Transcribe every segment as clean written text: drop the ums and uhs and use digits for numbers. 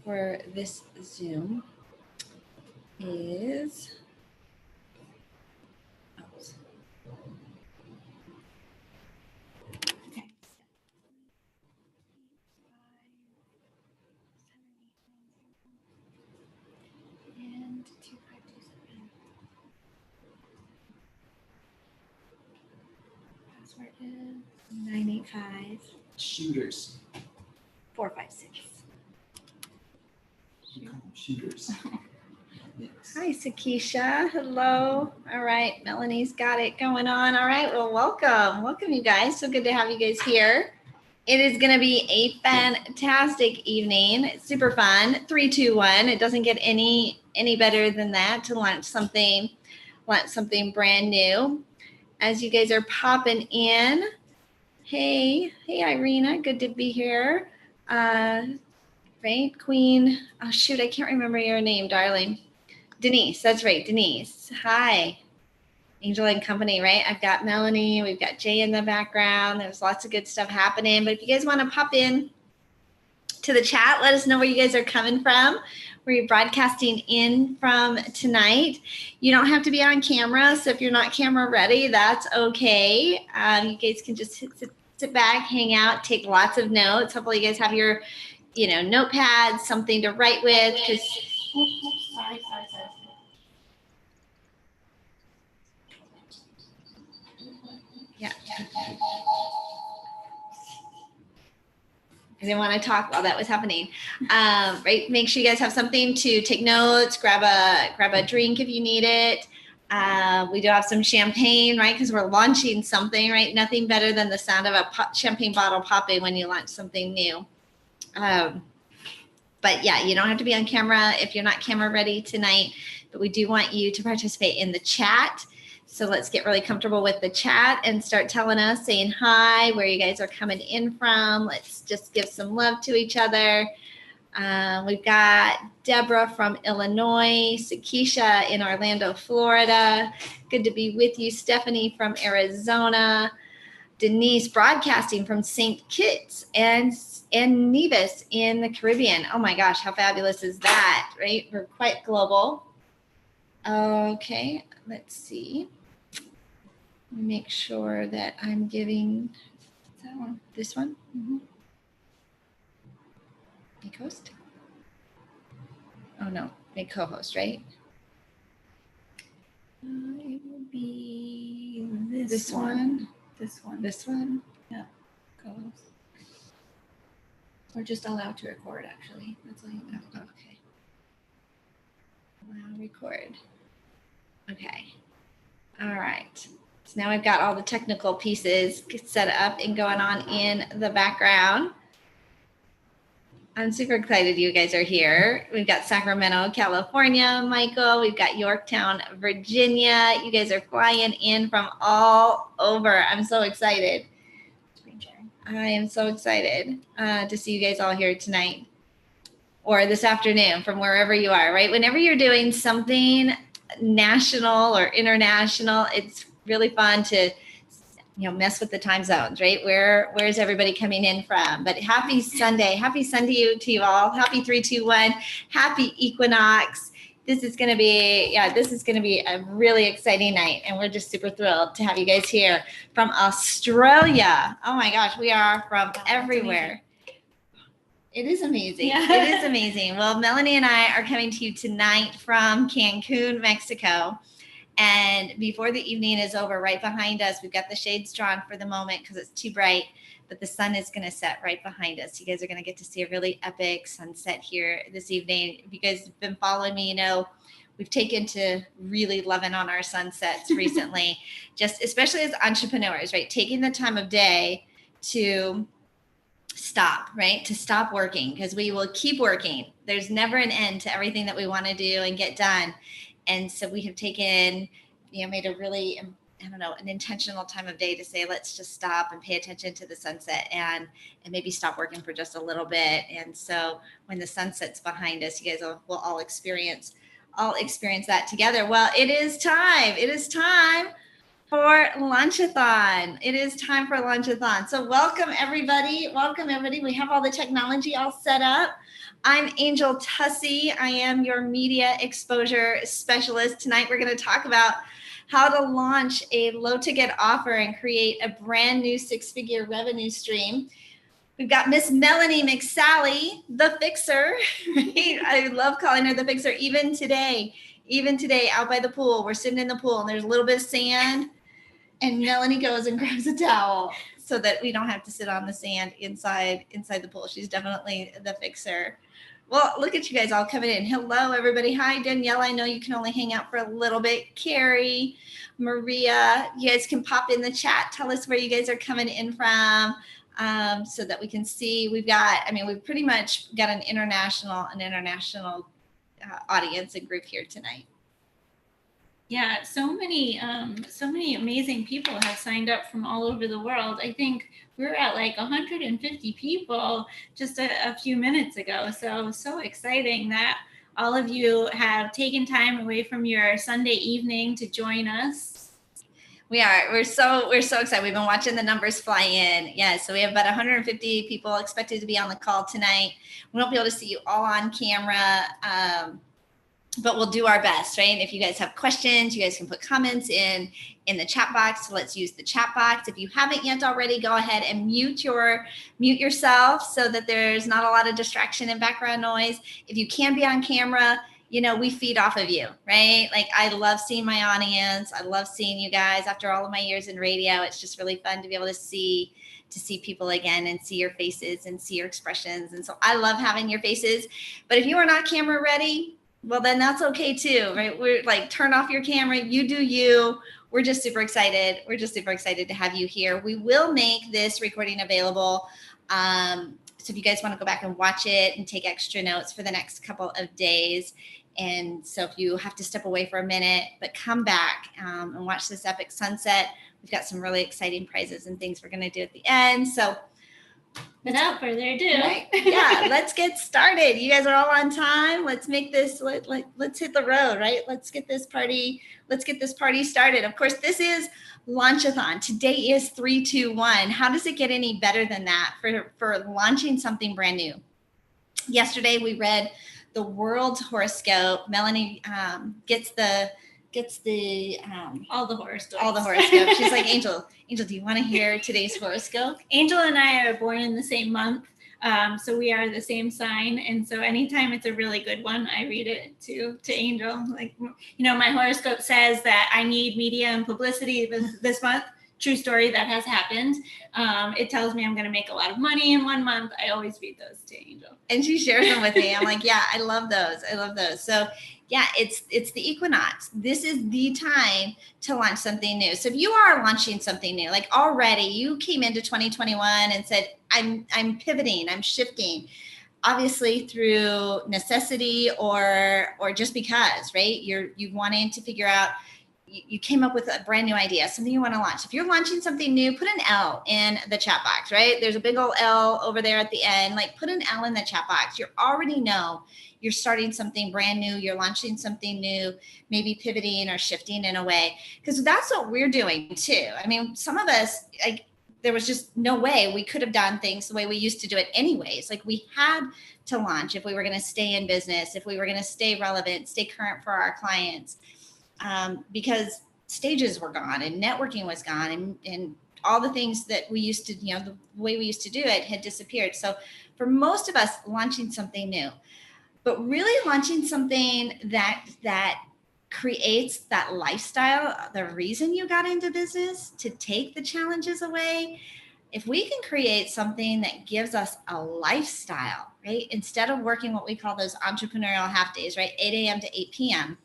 for this Zoom is, and 2527. Password is 985. Shooters. 456. Shooters. Yes. Hi, Sakisha. Hello. All right. Melanie's got it going on. All right. Well, welcome. Welcome, you guys. So good to have you guys here. It is going to be a fantastic evening. It's super fun. 3, 2, 1. It doesn't get any better than that to launch something brand new. As you guys are popping in. Hey, Irina. Good to be here. Right, Queen. Oh, shoot. I can't remember your name, darling. Denise. That's right, Denise. Hi. Angel and Company, right? I've got Melanie. We've got Jay in the background. There's lots of good stuff happening. But if you guys want to pop in to the chat, let us know where you guys are coming from, where you're broadcasting in from tonight. You don't have to be on camera. So if you're not camera ready, that's okay. You guys can just sit back, hang out, take lots of notes. Hopefully you guys have your, notepad, something to write with. Sorry. Yeah. I didn't want to talk while that was happening. Right. Make sure you guys have something to take notes, grab a drink if you need it. We do have some champagne, right? Because we're launching something, right? Nothing better than the sound of a champagne bottle popping when you launch something new. But yeah, you don't have to be on camera if you're not camera ready tonight, but we do want you to participate in the chat. So let's get really comfortable with the chat and start telling us, saying hi, where you guys are coming in from. Let's just give some love to each other. We've got Deborah from Illinois, Sakisha in Orlando, Florida. Good to be with you. Stephanie from Arizona. Denise broadcasting from St. Kitts and Nevis in the Caribbean. Oh my gosh, how fabulous is that, right? We're quite global. Okay, let's see. Make sure that I'm giving that one, this one. Make host. Oh no, make co-host, right? It will be this one. This one. Yeah. Co-host. Or just allow to record, actually. That's all you have. Okay. Allow record. Okay. All right. So now we've got all the technical pieces set up and going on in the background. I'm super excited you guys are here. We've got Sacramento, California, Michael. We've got Yorktown, Virginia. You guys are flying in from all over. I'm so excited. I am so excited to see you guys all here tonight or this afternoon from wherever you are, right? Whenever you're doing something national or international, it's really fun to mess with the time zones, right? Where's everybody coming in from? But happy Sunday to you all. Happy 3-2-1. Happy equinox. This is going to be a really exciting night, and we're just super thrilled to have you guys here from Australia. Oh my gosh, we are from everywhere. It is amazing. Yeah. It is amazing. Well, Melanie and I are coming to you tonight from Cancun, Mexico. And before the evening is over, right behind us, we've got the shades drawn for the moment because it's too bright, but the sun is going to set right behind us. You guys are going to get to see a really epic sunset here this evening. If you guys have been following me, we've taken to really loving on our sunsets recently, just especially as entrepreneurs, right? Taking the time of day to stop, right? To stop working, because we will keep working. There's never an end to everything that we want to do and get done. And so we have taken, made a really, an intentional time of day to say, let's just stop and pay attention to the sunset and maybe stop working for just a little bit. And so when the sunset's behind us, you guys will all experience that together. Well, it is time for Launchathon. It is time for Launchathon. So welcome everybody. Welcome everybody. We have all the technology all set up. I'm Angel Tussey. I am your media exposure specialist. Tonight we're going to talk about how to launch a low ticket offer and create a brand new 6-figure revenue stream. We've got Miss Melanie McSally, the fixer. I love calling her the fixer. Even today out by the pool, we're sitting in the pool and there's a little bit of sand and Melanie goes and grabs a towel so that we don't have to sit on the sand inside the pool. She's definitely the fixer. Well, look at you guys all coming in. Hello, everybody. Hi, Danielle. I know you can only hang out for a little bit. Carrie, Maria, you guys can pop in the chat. Tell us where you guys are coming in from so that we can see. We've pretty much got an international audience and group here tonight. Yeah, so many amazing people have signed up from all over the world. I think we're at like 150 people just a few minutes ago. So exciting that all of you have taken time away from your Sunday evening to join us. We are. We're so excited. We've been watching the numbers fly in. Yeah, so we have about 150 people expected to be on the call tonight. We won't be able to see you all on camera. But we'll do our best, right? And if you guys have questions, you guys can put comments in the chat box. So let's use the chat box. If you haven't yet already, go ahead and mute yourself so that there's not a lot of distraction and background noise. If you can be on camera, we feed off of you, right? Like I love seeing my audience. I love seeing you guys after all of my years in radio. It's just really fun to be able to see people again and see your faces and see your expressions. And so I love having your faces. But if you are not camera ready, well, then that's okay too, right? We're like, turn off your camera. You do you. We're just super excited. We're just super excited to have you here. We will make this recording available. So if you guys want to go back and watch it and take extra notes for the next couple of days. And so if you have to step away for a minute, but come back and watch this epic sunset, we've got some really exciting prizes and things we're going to do at the end. So without further ado, right? Yeah, let's get started. You guys are all on time. Let's make this, let's hit the road, right? Let's get this party started. Of course, this is Launchathon. Today is 3-2-1. How does it get any better than that for launching something brand new? Yesterday, we read the world's horoscope. Melanie gets all the horoscopes. All the horoscopes. She's like, Angel, do you want to hear today's horoscope? Angel and I are born in the same month. So we are the same sign. And so anytime it's a really good one, I read it to Angel. Like, my horoscope says that I need media and publicity this month. True story, that has happened. It tells me I'm going to make a lot of money in 1 month. I always read those to Angel. And she shares them with me. I'm like, yeah, I love those. So yeah, it's the equinox. This is the time to launch something new. So if you are launching something new, like already you came into 2021 and said, I'm pivoting, I'm shifting, obviously through necessity or just because, right? You wanting to figure out, you came up with a brand new idea, something you want to launch. If you're launching something new, put an L in the chat box, right? There's a big old L over there at the end. Like put an L in the chat box. You already know you're starting something brand new. You're launching something new, maybe pivoting or shifting in a way, because that's what we're doing too. I mean, some of us, like, there was just no way we could have done things the way we used to do it anyways. Like we had to launch if we were going to stay in business, if we were going to stay relevant, stay current for our clients. Because stages were gone and networking was gone and all the things that we used to, the way we used to do it had disappeared. So for most of us, launching something new, but really launching something that creates that lifestyle, the reason you got into business, to take the challenges away. If we can create something that gives us a lifestyle, right? Instead of working what we call those entrepreneurial half days, right? 8 a.m. to 8 p.m.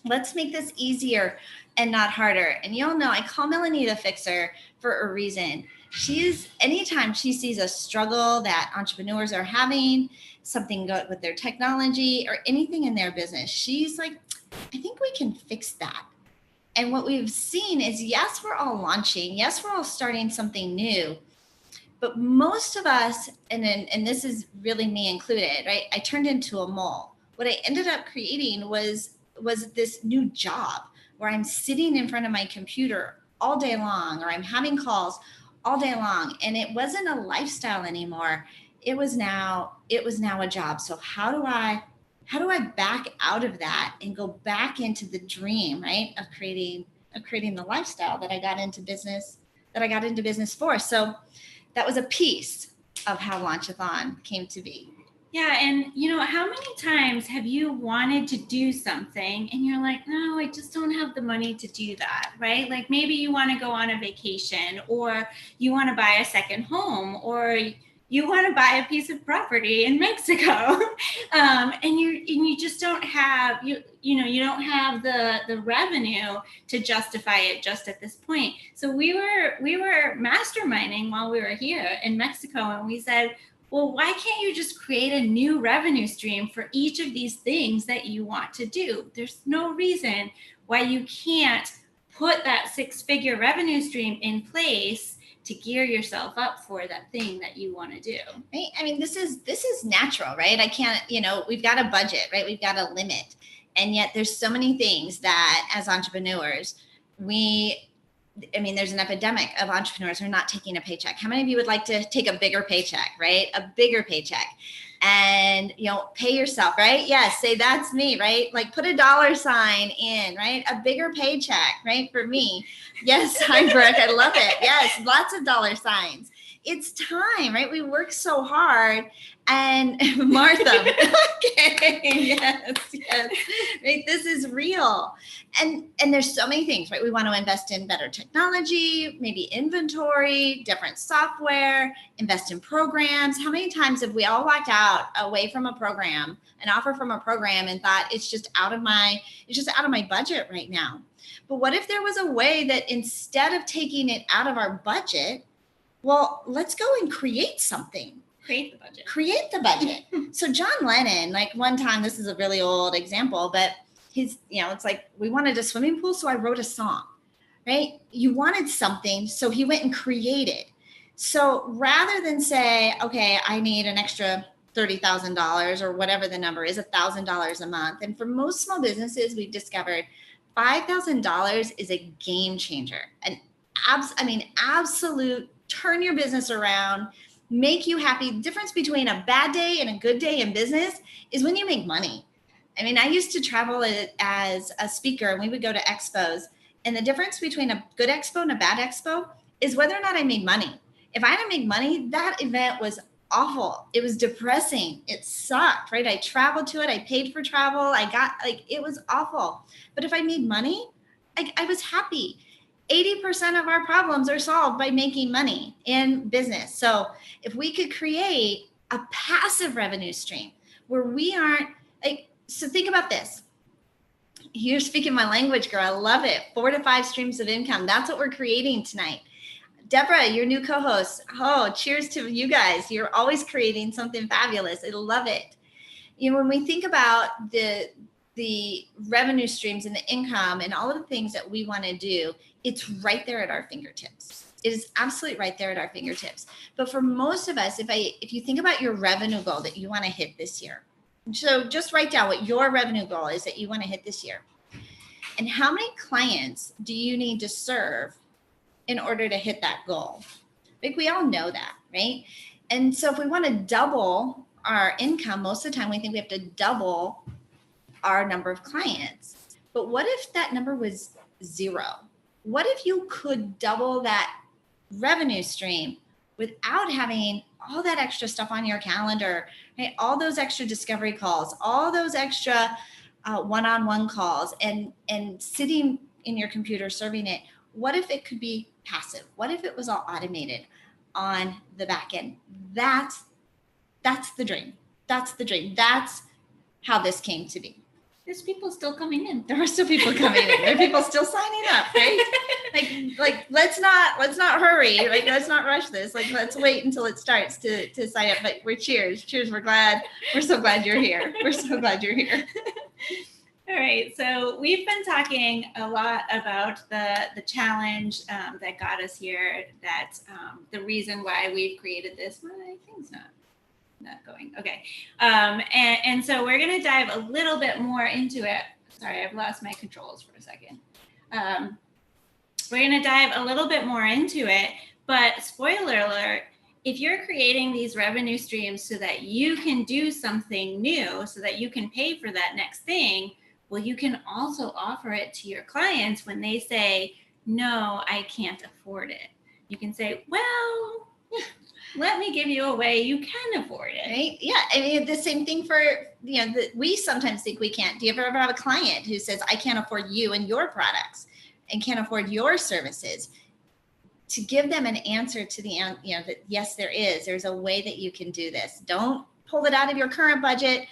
Let's make this easier and not harder. And you'll know I call Melanie the fixer for a reason. Anytime she sees a struggle that entrepreneurs are having, something good with their technology or anything in their business, she's like, I think we can fix that. And what we've seen is, yes, we're all launching. Yes, we're all starting something new. But most of us, and this is really me included, right? I turned into a mole. What I ended up creating was this new job where I'm sitting in front of my computer all day long, or I'm having calls all day long. And it wasn't a lifestyle anymore. It was now a job. So how do I back out of that and go back into the dream, right? Of creating the lifestyle that I got into business for. So that was a piece of how Launchathon came to be. Yeah. And how many times have you wanted to do something and you're like, no, I just don't have the money to do that, right? Like maybe you want to go on a vacation, or you want to buy a second home, or you want to buy a piece of property in Mexico, and you just don't have you don't have the revenue to justify it just at this point. So we were masterminding while we were here in Mexico, and we said, well, why can't you just create a new revenue stream for each of these things that you want to do? There's no reason why you can't put that 6-figure revenue stream in place to gear yourself up for that thing that you want to do. Right? I mean, this is natural, right? I can't, we've got a budget, right? We've got a limit. And yet there's so many things that as entrepreneurs, there's an epidemic of entrepreneurs who are not taking a paycheck. How many of you would like to take a bigger paycheck, right? A bigger paycheck, and, pay yourself, right? Yes. Say that's me, right? Like put a dollar sign in, right? A bigger paycheck, right? For me. Yes. Hi, Brooke. I love it. Yes. Lots of dollar signs. It's time, right? We work so hard. And Martha, okay, yes, right? This is real. And there's so many things, right? We want to invest in better technology, maybe inventory, different software, invest in programs. How many times have we all walked away from a program, an offer from a program, and thought it's just out of my budget right now? But what if there was a way that instead of taking it out of our budget, well, let's go and create something. Create the budget. So John Lennon, like one time, this is a really old example, but it's like we wanted a swimming pool, so I wrote a song, right? You wanted something, so he went and created. So rather than say, okay, I need an extra $30,000 or whatever the number is, $1,000 a month. And for most small businesses, we've discovered $5,000 is a game changer. Absolute turn your business around, make you happy. The difference between a bad day and a good day in business is when you make money. I used to travel as a speaker, and we would go to expos. And the difference between a good expo and a bad expo is whether or not I made money. If I didn't make money, that event was awful. It was depressing. It sucked, right? I traveled to it. I paid for travel. It was awful. But if I made money, I was happy. 80% of our problems are solved by making money in business. So if we could create a passive revenue stream where we aren't so think about this. You're speaking my language, girl. I love it. 4 to 5 streams of income. That's what we're creating tonight. Deborah, your new co-host. Oh, cheers to you guys. You're always creating something fabulous. I love it. When we think about the revenue streams and the income and all of the things that we want to do, it's right there at our fingertips. It is absolutely right there at our fingertips. But for most of us, if you think about your revenue goal that you want to hit this year, so just write down what your revenue goal is that you want to hit this year. And how many clients do you need to serve in order to hit that goal? We all know that, right? And so if we want to double our income, most of the time we think we have to double our number of clients. But what if that number was 0? What if you could double that revenue stream without having all that extra stuff on your calendar, right? All those extra discovery calls, all those extra one-on-one calls, and sitting in your computer serving it? What if it could be passive? What if it was all automated on the back end? That's the dream. That's the dream. That's how this came to be. There's people still coming in. There are still people coming in. There are people still signing up, right? Like let's not hurry. Let's not rush this. Let's wait until it starts to sign up. But cheers. We're so glad you're here. We're so glad you're here. All right. So we've been talking a lot about the challenge that got us here. That's the reason why we've created this. Well, I think it's not going. Okay. And so we're going to dive a little bit more into it. Sorry, I've lost my controls for a second. we're going to dive a little bit more into it. But spoiler alert, if you're creating these revenue streams so that you can do something new, so that you can pay for that next thing, well, you can also offer it to your clients when they say, no, I can't afford it. You can say, well, let me give you a way you can afford it. Right? Yeah. I mean, the same thing for, we sometimes think we can't. Do you ever have a client who says, I can't afford you and your products and can't afford your services? To give them an answer to the, that yes, there's a way that you can do this. Don't pull it out of your current budget.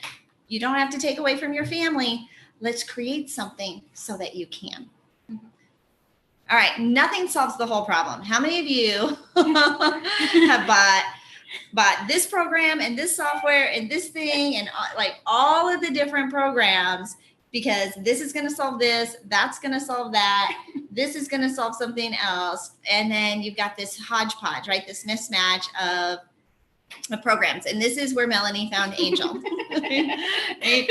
You don't have to take away from your family. Let's create something so that you can. All right, nothing solves the whole problem. How many of you have bought this program and this software and this thing and like all of the different programs because this is going to solve this, that's going to solve that, this is going to solve something else, and then you've got this hodgepodge, right? This mismatch of programs, and this is where Melanie found Angel. Right?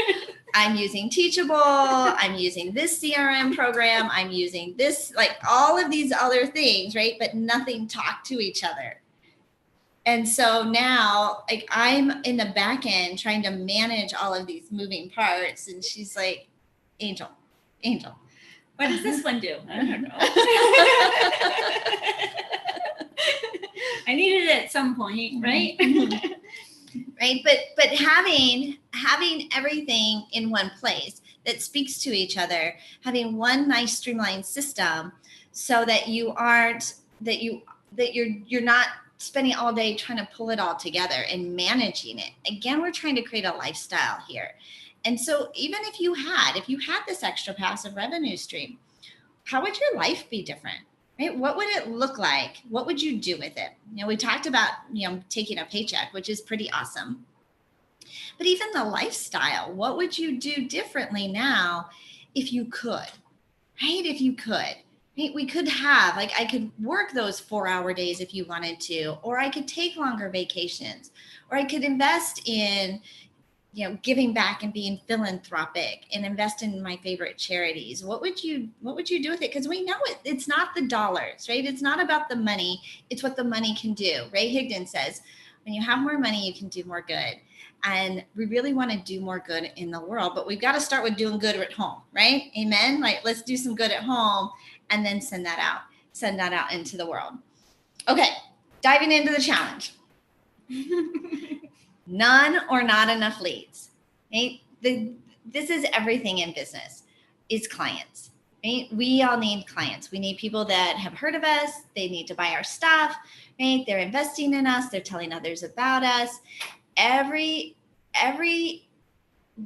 I'm using Teachable, I'm using this CRM program, I'm using this, like all of these other things, right? But nothing talk to each other. And so now, like I'm in the back end trying to manage all of these moving parts, and she's like, Angel. What does this one do? I don't know. I needed it at some point, right? Right. But having everything in one place that speaks to each other, having one nice streamlined system so that you're not spending all day trying to pull it all together and managing it. Again, we're trying to create a lifestyle here. And so even if you had this extra passive revenue stream, how would your life be different? Right? What would it look like? What would you do with it? We talked about, taking a paycheck, which is pretty awesome. But even the lifestyle, what would you do differently now if you could? Right? If you could. Right? We could have, I could work those 4-hour days if you wanted to, or I could take longer vacations, or I could invest in, giving back and being philanthropic and invest in my favorite charities. What would you do with it? Because we know it's not the dollars, right? It's not about the money. It's what the money can do. Ray Higdon says, when you have more money, you can do more good. And we really want to do more good in the world, but we've got to start with doing good at home, right? Amen. Like let's do some good at home and then send that out into the world. Okay. Diving into the challenge. None or not enough leads. Right? This is everything in business, is clients. Right? We all need clients. We need people that have heard of us. They need to buy our stuff. Right? They're investing in us. They're telling others about us. Every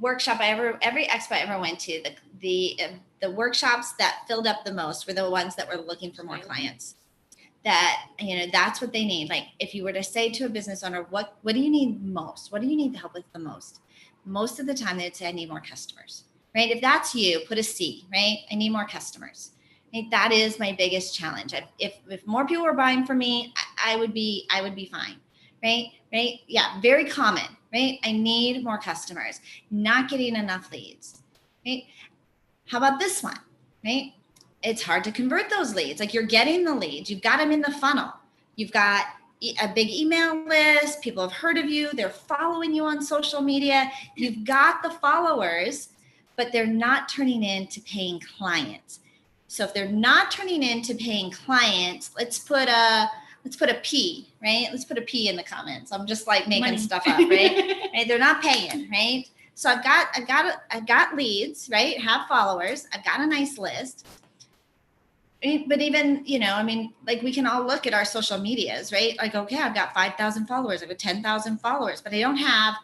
workshop every expo I ever went to, the workshops that filled up the most were the ones that were looking for more clients. That, that's what they need. Like if you were to say to a business owner, what do you need most? What do you need help with the most? Most of the time they'd say, I need more customers, right? If that's you, put a C, right? I need more customers. Right? That is my biggest challenge. If more people were buying from me, I would be fine, right? Right? Yeah. Very common, right? I need more customers, not getting enough leads, right? How about this one, right? It's hard to convert those leads. Like you're getting the leads, you've got them in the funnel. You've got a big email list. People have heard of you. They're following you on social media. You've got the followers, but they're not turning into paying clients. So if they're not turning into paying clients, let's put a P, right? Let's put a P in the comments. I'm just like making stuff up, right? Right? They're not paying, right? So I've got leads, right? Have followers. I've got a nice list. But even, like we can all look at our social medias, right? Like, okay, I've got 5,000 followers. I've got 10,000 followers, but I don't have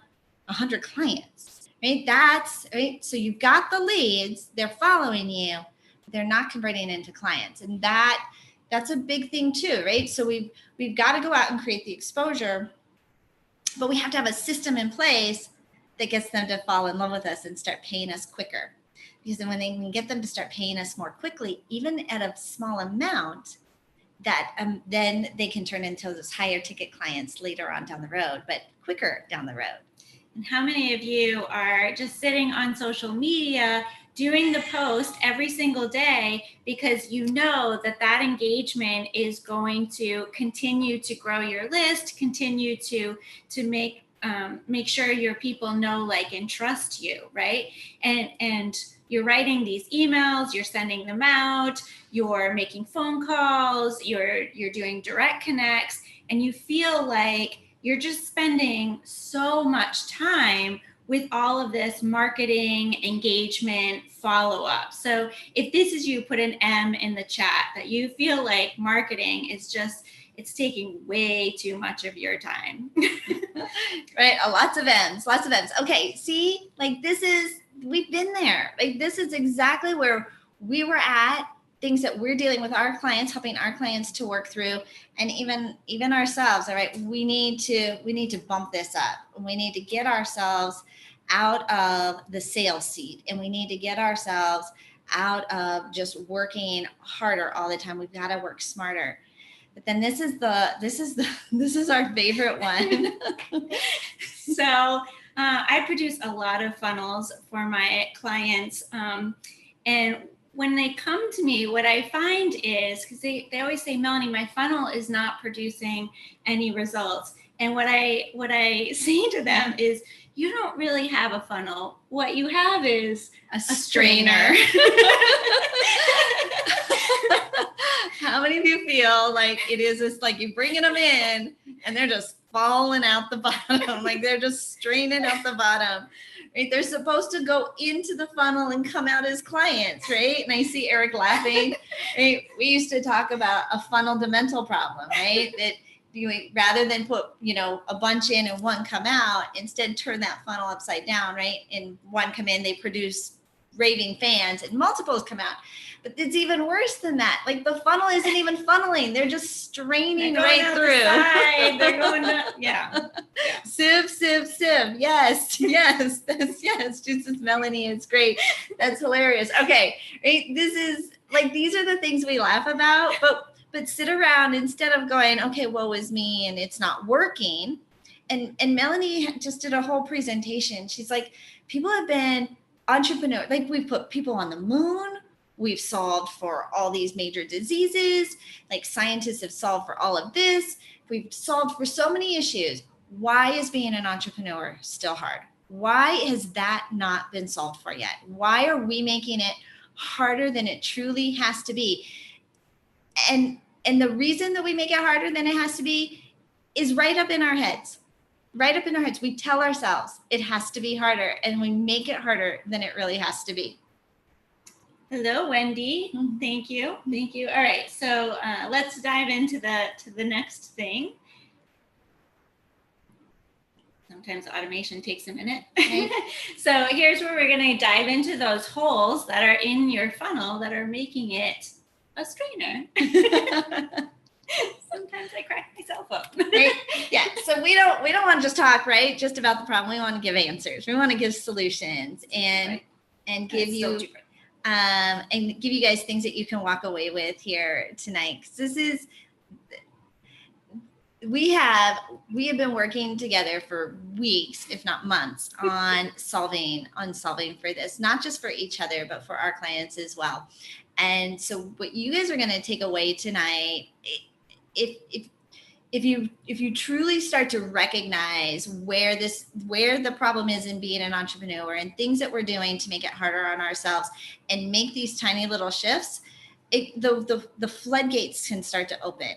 100 clients, right? That's right. So you've got the leads, they're following you, but they're not converting into clients. And that's a big thing too, right? So we've got to go out and create the exposure, but we have to have a system in place that gets them to fall in love with us and start paying us quicker. Because then when they can get them to start paying us more quickly, even at a small amount, that then they can turn into those higher ticket clients later on down the road, but quicker down the road. And how many of you are just sitting on social media doing the post every single day, because you know that that engagement is going to continue to grow your list, continue to make sure your people know, like, and trust you, right? And you're writing these emails, you're sending them out, you're making phone calls, you're doing direct connects, and you feel like you're just spending so much time with all of this marketing, engagement, follow-up. So if this is you, put an M in the chat, that you feel like marketing is just, it's taking way too much of your time. Right? Lots of M's, lots of M's. Okay, see, like we've been there. Like this is exactly where we were at, things that we're dealing with our clients, helping our clients to work through, and even ourselves. All right, we need to bump this up. We need to get ourselves out of the sales seat, and we need to get ourselves out of just working harder all the time. We've got to work smarter. But then this is our favorite one. So I produce a lot of funnels for my clients, and when they come to me, what I find is, because they always say, Melanie, my funnel is not producing any results. And what I say to them is, you don't really have a funnel. What you have is a strainer. How many of you feel like it is just like you're bringing them in and they're just falling out the bottom, like they're just straining out the bottom, right? They're supposed to go into the funnel and come out as clients, right? And I see Eric laughing, right? We used to talk about a funnel to mental problem, right? That you, rather than put, a bunch in and one come out, instead turn that funnel upside down, right? And one come in, they produce raving fans, and multiples come out. But it's even worse than that. Like the funnel isn't even funneling. They're just straining right through. They're going up. Yeah. Sieve. Yes. Yes. Just as Melanie is great. That's hilarious. Okay. Right. These are the things we laugh about, but sit around instead of going, okay, woe is me and it's not working. And Melanie just did a whole presentation. She's like, people have been entrepreneurs. Like we've put people on the moon. We've solved for all these major diseases. Like scientists have solved for all of this. We've solved for so many issues. Why is being an entrepreneur still hard? Why has that not been solved for yet? Why are we making it harder than it truly has to be? And the reason that we make it harder than it has to be is right up in our heads. Right up in our heads. We tell ourselves it has to be harder, and we make it harder than it really has to be. Hello, Wendy. Thank you. All right, so let's dive into the next thing. Sometimes automation takes a minute. Okay. So here's where we're going to dive into those holes that are in your funnel that are making it a strainer. Sometimes I crack myself up. Right? Yeah. So we don't want to just talk, right, just about the problem. We want to give answers. We want to give solutions and give you and give you guys things that you can walk away with here tonight. Because we have been working together for weeks, if not months, on solving for this, not just for each other, but for our clients as well. And so what you guys are going to take away tonight, if you truly start to recognize where the problem is in being an entrepreneur and things that we're doing to make it harder on ourselves and make these tiny little shifts, the floodgates can start to open.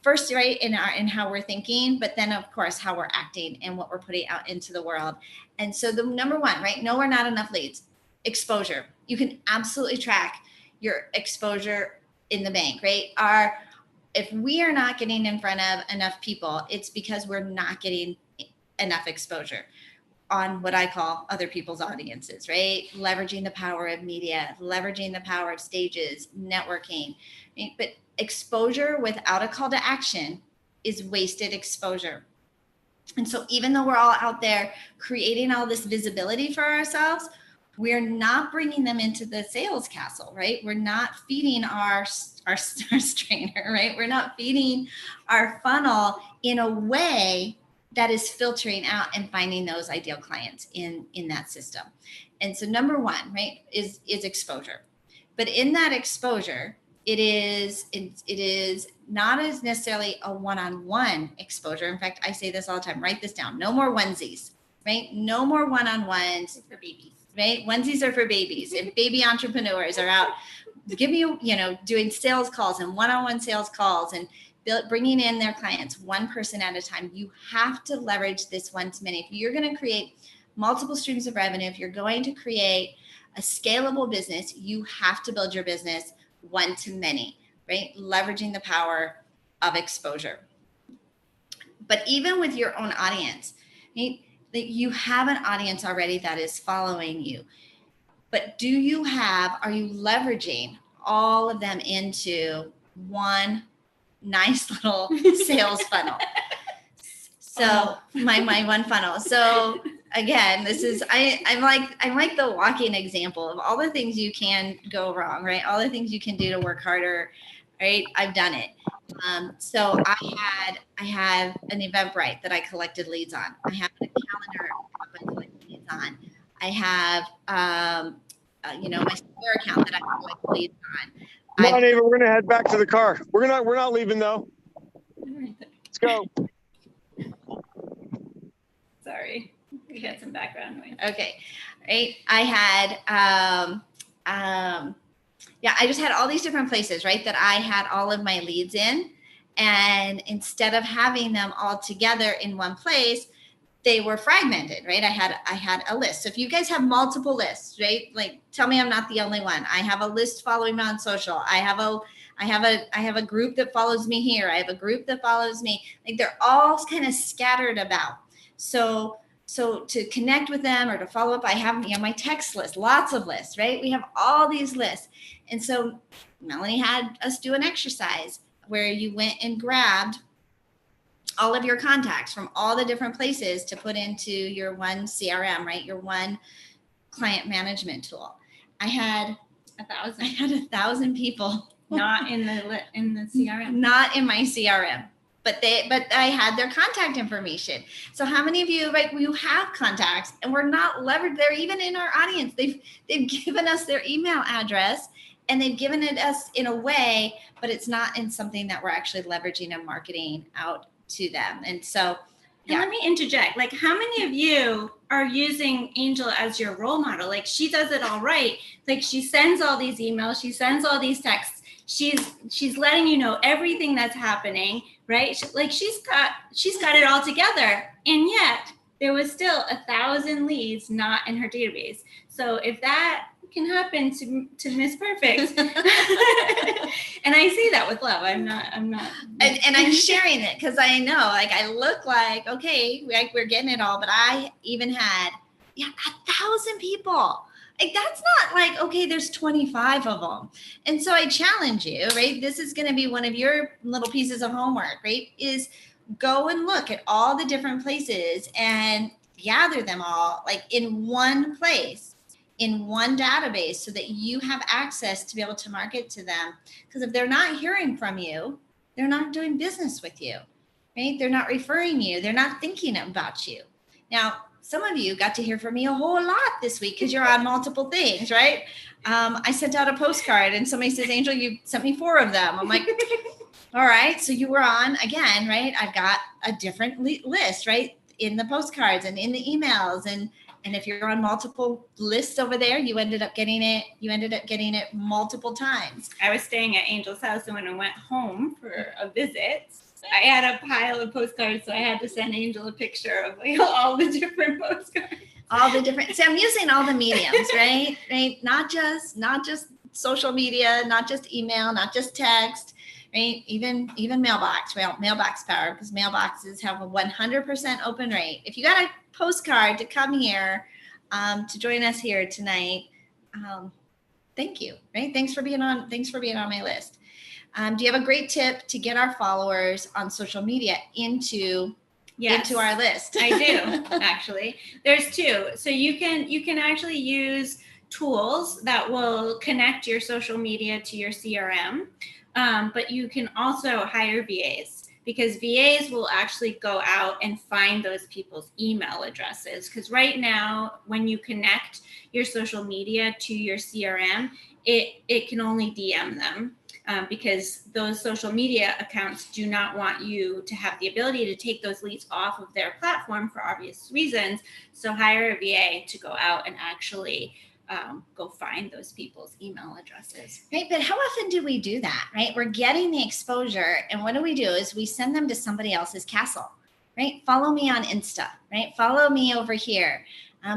First, right, in how we're thinking, but then of course how we're acting and what we're putting out into the world. And so the number one, right, no, we're not enough leads. Exposure. You can absolutely track your exposure in the bank, right? If we are not getting in front of enough people, it's because we're not getting enough exposure on what I call other people's audiences, right? Leveraging the power of media, leveraging the power of stages, networking, right? But exposure without a call to action is wasted exposure. And so even though we're all out there creating all this visibility for ourselves, we're not bringing them into the sales castle, right? We're not feeding our strainer, right? We're not feeding our funnel in a way that is filtering out and finding those ideal clients in that system. And so number one, right, is exposure. But in that exposure, it is not as necessarily a one-on-one exposure. In fact, I say this all the time, write this down. No more onesies, right? No more one-on-ones for babies, right? Onesies are for babies. If baby entrepreneurs are out doing sales calls and one-on-one sales calls and bringing in their clients one person at a time, you have to leverage this one-to-many. If you're going to create multiple streams of revenue, if you're going to create a scalable business, you have to build your business one-to-many, right? Leveraging the power of exposure. But even with your own audience, right, that you have an audience already that is following you. But are you leveraging all of them into one nice little sales funnel? So my one funnel. So again, this is, I'm like the walking example of all the things you can go wrong, right? All the things you can do to work harder, right? I've done it. So I have an Eventbrite that I collected leads on. I have a calendar I collected leads on. I have, my Square account that I collect leads on. Come on, Ava, we're gonna head back to the car. We're not leaving though. Let's go. Sorry, we had some background noise. Okay, right. I had, I just had all these different places, right, that I had all of my leads in, and instead of having them all together in one place, they were fragmented, right? I had a list. So if you guys have multiple lists, right? Like, tell me I'm not the only one. I have a list following me on social. I have a group that follows me here. I have a group that follows me. Like, they're all kind of scattered about. So to connect with them or to follow up, I have my text list, lots of lists, right? We have all these lists. And so Melanie had us do an exercise where you went and grabbed all of your contacts from all the different places to put into your one CRM, right? Your one client management tool. I had 1,000 people. Not in the CRM. Not in my CRM, but I had their contact information. So how many of you, right, you have contacts and we're not leveraged? They're even in our audience. They've given us their email address and they've given it us in a way, but it's not in something that we're actually leveraging and marketing out to them. And so, yeah. And let me interject. Like, how many of you are using Angel as your role model? Like, she does it all right. Like, she sends all these emails, she sends all these texts. She's letting you know everything that's happening, right? She's got it all together. And yet there was still 1,000 leads not in her database. So if that can happen to Miss Perfect. And I say that with love. I'm not. And I'm sharing it because I know, like, I look like, okay, we're getting it all, but I even had 1,000 people. Like, that's not like, okay, there's 25 of them. And so I challenge you, right? This is going to be one of your little pieces of homework, right? Is go and look at all the different places and gather them all, like, in one place, in one database, so that you have access to be able to market to them. Because if they're not hearing from you, they're not doing business with you, right? They're not referring you. They're not thinking about you. Now, some of you got to hear from me a whole lot this week because you're on multiple things, right? I sent out a postcard and somebody says, Angel, you sent me 4 of them. I'm like, all right. So you were on again, right? I've got a different list, right? In the postcards and in the emails. And if you're on multiple lists over there, you ended up getting it multiple times. I was staying at Angel's house, and when I went home for a visit, I had a pile of postcards, so I had to send Angel a picture of all the different postcards. All the different. So I'm using all the mediums, right? Right? Not just social media, not just email, not just text, right? Even mailbox. Well, mailbox power, because mailboxes have a 100% open rate. If you got a postcard to come here to join us here tonight, thank you, right? Thanks for being on my list. Do you have a great tip to get our followers on social media into our list? I do, actually. There's 2. So you can actually use tools that will connect your social media to your CRM, but you can also hire VAs. because VAs will actually go out and find those people's email addresses. Because right now, when you connect your social media to your CRM, it can only DM them. Because those social media accounts do not want you to have the ability to take those leads off of their platform for obvious reasons. So hire a VA to go out and actually go find those people's email addresses. Right, but how often do we do that, right? We're getting the exposure, and what do? Is we send them to somebody else's castle, right? Follow me on Insta, right? Follow me over here.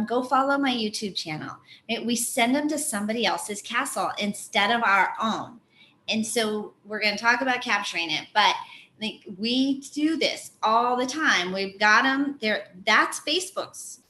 Go follow my YouTube channel, right? We send them to somebody else's castle instead of our own. And so we're going to talk about capturing it, but like we do this all the time. We've got them there. That's Facebook's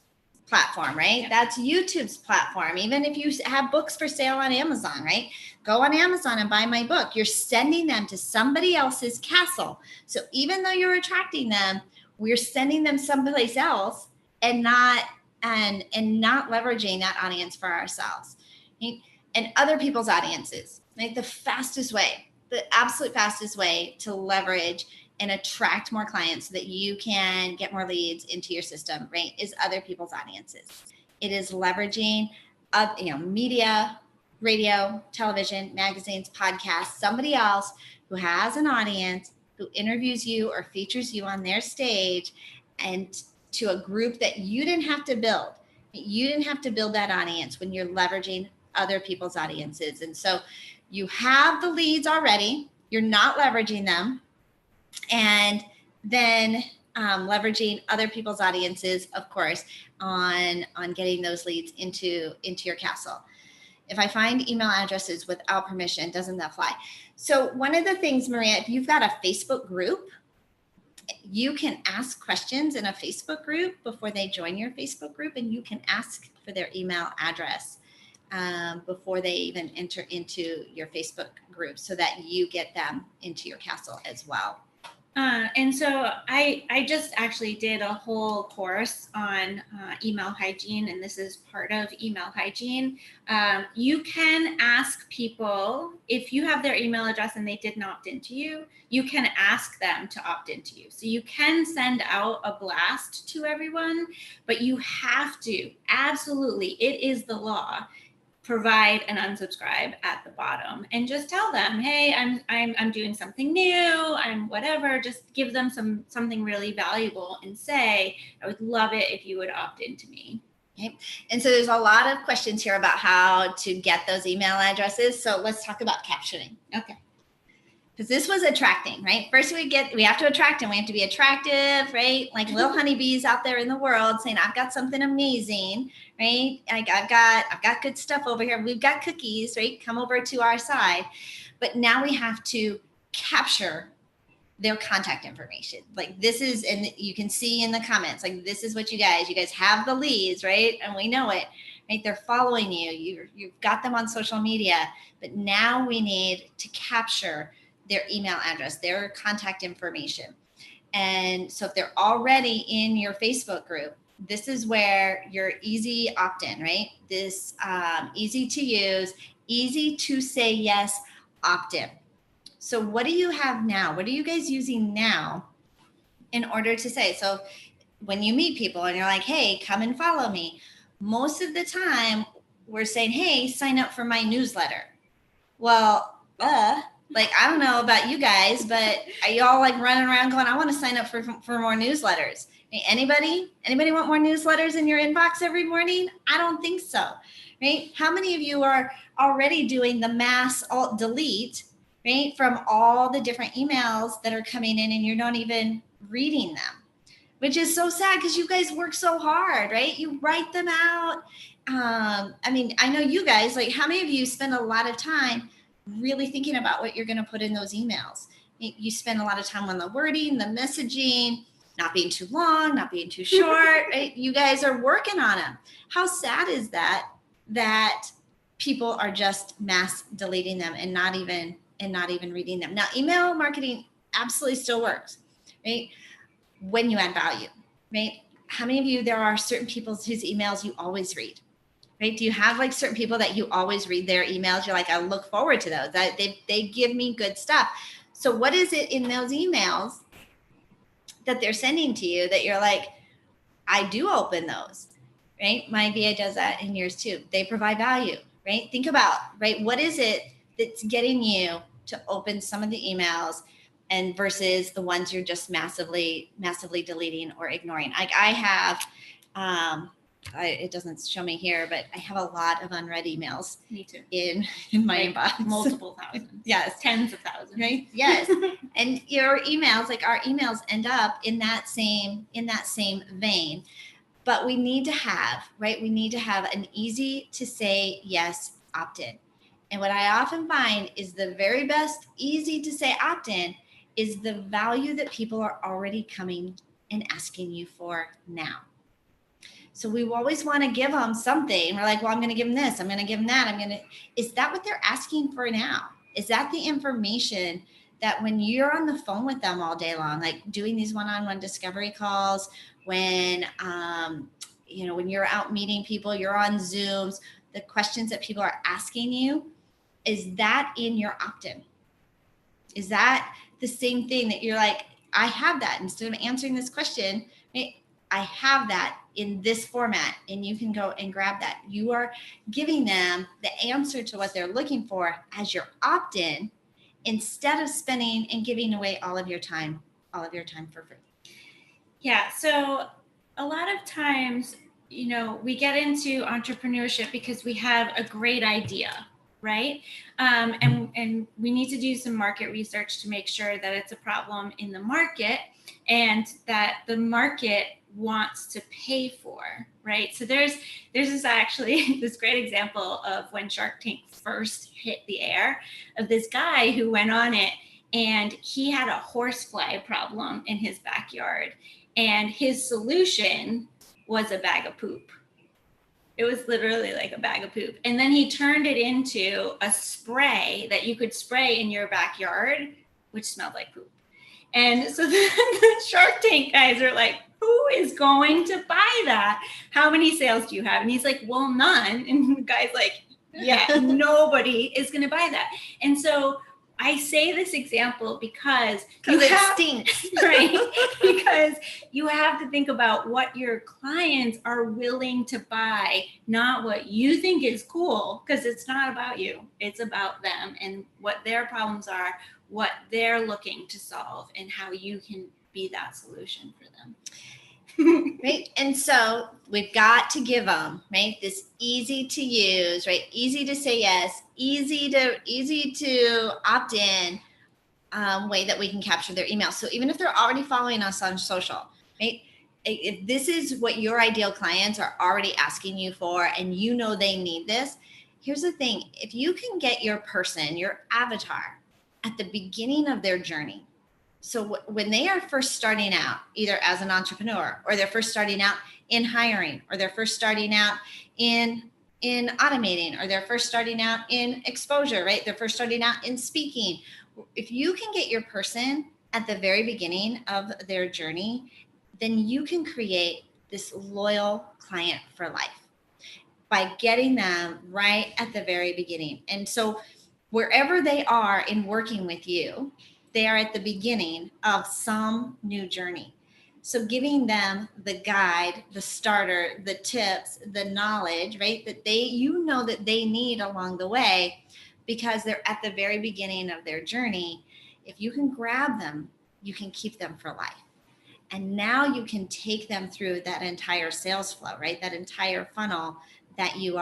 platform, right? Yeah. That's YouTube's platform. Even if you have books for sale on Amazon, right? Go on Amazon and buy my book. You're sending them to somebody else's castle. So even though you're attracting them, we're sending them someplace else and not leveraging that audience for ourselves, right? And other people's audiences. Like the absolute fastest way to leverage and attract more clients so that you can get more leads into your system, right, is other people's audiences. It is leveraging media, radio, television, magazines, podcasts, somebody else who has an audience, who interviews you or features you on their stage, and to a group that you didn't have to build. You didn't have to build that audience when you're leveraging other people's audiences. And so you have the leads already, you're not leveraging them, and then leveraging other people's audiences, of course, on getting those leads into your castle. If I find email addresses without permission, doesn't that fly? So one of the things, Maria, if you've got a Facebook group, you can ask questions in a Facebook group before they join your Facebook group, and you can ask for their email address before they even enter into your Facebook group so that you get them into your castle as well. And so I just actually did a whole course on email hygiene, and this is part of email hygiene. You can ask people, if you have their email address and they didn't opt into you, you can ask them to opt into you. So you can send out a blast to everyone, but you have to, absolutely, it is the law, provide an unsubscribe at the bottom and just tell them, hey, I'm doing something new, I'm whatever. Just give them something really valuable and say, I would love it if you would opt into me. Okay. And so there's a lot of questions here about how to get those email addresses. So let's talk about captioning. Okay. Because this was attracting, right? First we have to attract them. We have to be attractive, right? Like little honeybees out there in the world saying, I've got something amazing, right? Like I've got good stuff over here. We've got cookies, right? Come over to our side. But now we have to capture their contact information. Like this is, and you can see in the comments, like this is what you guys have the leads, right? And we know it, right? They're following you. You've got them on social media, but now we need to capture their email address, their contact information. And so if they're already in your Facebook group, this is where your easy opt-in, right? This easy to use, easy to say yes, opt-in. So what do you have now? What are you guys using now in order to say? So when you meet people and you're like, hey, come and follow me. Most of the time we're saying, hey, sign up for my newsletter. Well, like, I don't know about you guys, but are you all like running around going, I want to sign up for more newsletters? I mean, anybody want more newsletters in your inbox every morning? I don't think so, right? How many of you are already doing the mass alt delete, right? From all the different emails that are coming in and you're not even reading them, which is so sad because you guys work so hard, right? You write them out. I mean, I know you guys, like how many of you spend a lot of time really thinking about what you're going to put in those emails? You spend a lot of time on the wording, the messaging, not being too long, not being too short, right? You guys are working on them. How sad is that people are just mass deleting them and not even reading them? Now, email marketing absolutely still works, right? When you add value, right? How many of you, there are certain people whose emails you always read? Right? Do you have like certain people that you always read their emails? You're like, I look forward to those. They give me good stuff. So what is it in those emails that they're sending to you that you're like, I do open those, right? My VA does that in yours too. They provide value, right? Think about, right? What is it that's getting you to open some of the emails and versus the ones you're just massively deleting or ignoring? Like I have, it doesn't show me here, but I have a lot of unread emails. Me too. In my inbox. Multiple thousands. Yes. Tens of thousands. Right. Yes. And your emails, like our emails end up in that same vein. But we need to have, right? We need to have an easy to say yes opt-in. And what I often find is the very best easy to say opt-in is the value that people are already coming and asking you for now. So we always want to give them something. We're like, well, I'm going to give them this. I'm going to give them that. Is that what they're asking for now? Is that the information that when you're on the phone with them all day long, like doing these one-on-one discovery calls, when, when you're out meeting people, you're on Zooms, the questions that people are asking you, is that in your opt-in? Is that the same thing that you're like, I have that instead of answering this question, I have that in this format and you can go and grab that. You are giving them the answer to what they're looking for as your opt-in instead of spending and giving away all of your time for free. Yeah. So a lot of times, we get into entrepreneurship because we have a great idea, right? And we need to do some market research to make sure that it's a problem in the market and that the market wants to pay for, right? So there's this great example of when Shark Tank first hit the air of this guy who went on it and he had a horsefly problem in his backyard and his solution was a bag of poop. It was literally like a bag of poop. And then he turned it into a spray that you could spray in your backyard, which smelled like poop. And so the Shark Tank guys are like, who is going to buy that? How many sales do you have? And he's like, well, none. And the guy's like, yeah, nobody is going to buy that. And so I say this example because it stinks, right? Because you have to think about what your clients are willing to buy, not what you think is cool, because it's not about you. It's about them and what their problems are, what they're looking to solve, and how you can be that solution for them. Right. And so we've got to give them, right, this easy to use, right, easy to say yes, easy to opt in way that we can capture their email. So even if they're already following us on social, right, if this is what your ideal clients are already asking you for and you know they need this, here's the thing. If you can get your person, your avatar at the beginning of their journey, so when they are first starting out, either as an entrepreneur or they're first starting out in hiring or they're first starting out in automating or they're first starting out in exposure, right? They're first starting out in speaking. If you can get your person at the very beginning of their journey, then you can create this loyal client for life by getting them right at the very beginning. And so wherever they are in working with you, they are at the beginning of some new journey. So giving them the guide, the starter, the tips, the knowledge, right, that that they need along the way, because they're at the very beginning of their journey. If you can grab them, you can keep them for life. And now you can take them through that entire sales flow, right? That entire funnel that you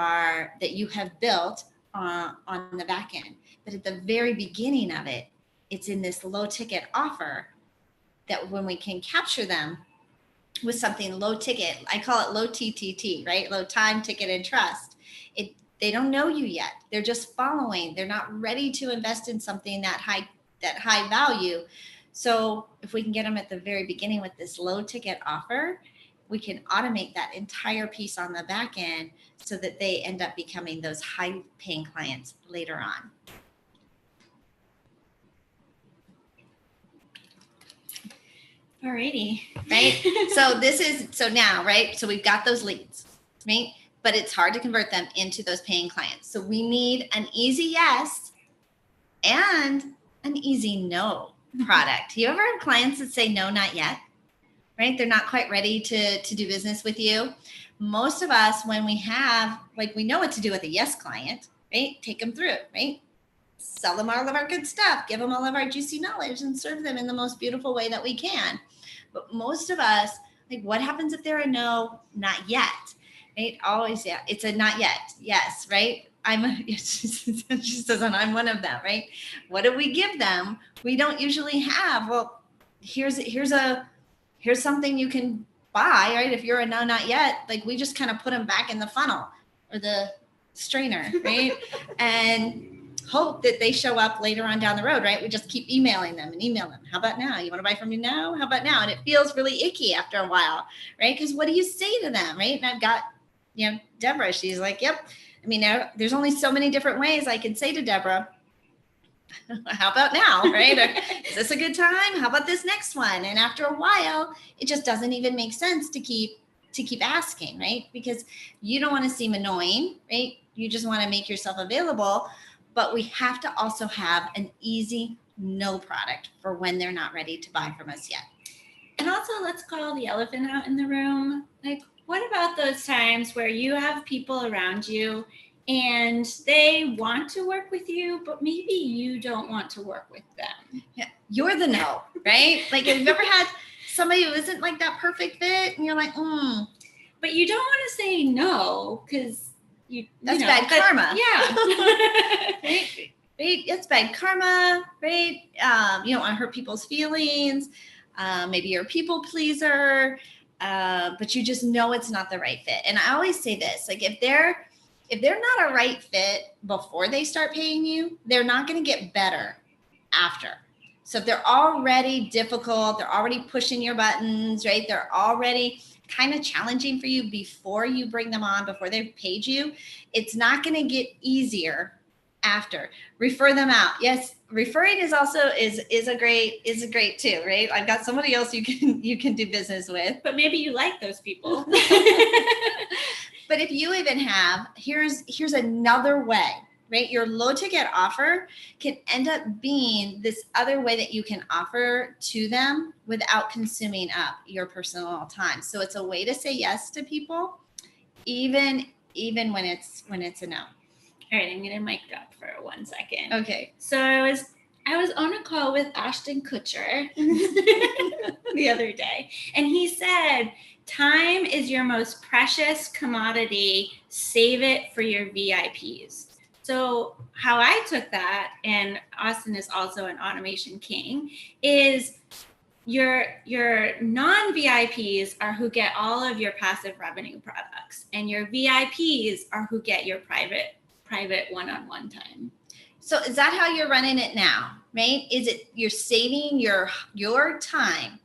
have built on the back end. But at the very beginning of it, it's in this low ticket offer that when we can capture them with something low ticket, I call it low TTT, right? Low time, ticket, and trust. They don't know you yet. They're just following. They're not ready to invest in something that high value. So if we can get them at the very beginning with this low ticket offer, we can automate that entire piece on the back end so that they end up becoming those high paying clients later on. Alrighty. Right. So now, right. So we've got those leads, right? But it's hard to convert them into those paying clients. So we need an easy yes and an easy no product. You ever have clients that say no, not yet? right? They're not quite ready to do business with you. Most of us, when we have, like, we know what to do with a yes client, right? Take them through it, right? Sell them all of our good stuff, give them all of our juicy knowledge, and serve them in the most beautiful way that we can. But most of us, like, what happens if they're a no, not yet, right? Always, yeah, it's a not yet, yes, right? She says, and I'm one of them, right? What do we give them? We don't usually have, well, here's something you can buy, right? If you're a no, not yet, like, we just kind of put them back in the funnel or the strainer, right? And hope that they show up later on down the road, right? We just keep emailing them. How about now? You want to buy from me now? How about now? And it feels really icky after a while, right? Because what do you say to them, right? And I've got, Deborah, she's like, yep. I mean, there's only so many different ways I can say to Deborah, how about now, right? Or, is this a good time? How about this next one? And after a while, it just doesn't even make sense to keep asking, right? Because you don't want to seem annoying, right? You just want to make yourself available. But we have to also have an easy no product for when they're not ready to buy from us yet. And also, let's call the elephant out in the room. Like, what about those times where you have people around you and they want to work with you, but maybe you don't want to work with them? Yeah, you're the no, right? Like, have you ever had somebody who isn't like that perfect fit and you're like, But you don't want to say no because that's bad karma. Yeah. Right? It's bad karma, right? You don't want to hurt people's feelings. Maybe you're a people pleaser, but you just know it's not the right fit. And I always say this, like, if they're not a right fit before they start paying you, they're not going to get better after. So if they're already difficult, they're already pushing your buttons, right? They're already kind of challenging for you before you bring them on, before they've paid you, it's not going to get easier after. Refer them out. Yes, referring is also is a great too, right? I've got somebody else you can do business with. But maybe you like those people. But if you even have, here's another way, right? Your low ticket offer can end up being this other way that you can offer to them without consuming up your personal time. So it's a way to say yes to people, even when it's a no. All right, I'm gonna mic drop for 1 second. Okay. So I was on a call with Ashton Kutcher the other day, and he said, time is your most precious commodity. Save it for your VIPs. So how I took that, and Austin is also an automation king, is your non-VIPs are who get all of your passive revenue products, and your VIPs are who get your private one-on-one time. So is that how you're running it now, right? Is it you're saving your time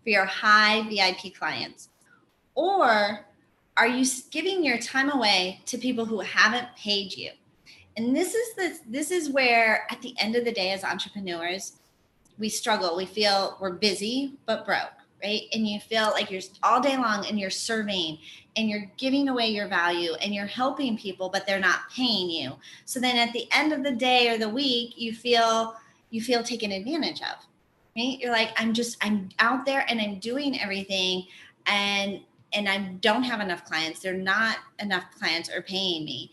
for your high VIP clients? Or are you giving your time away to people who haven't paid you? And this is where, at the end of the day, as entrepreneurs, we struggle. We feel we're busy but broke, right? And you feel like you're all day long and you're serving and you're giving away your value and you're helping people, but they're not paying you. So then at the end of the day or the week, you feel taken advantage of, right? You're like, I'm out there and I'm doing everything, and I don't have enough clients. There are not enough clients are paying me.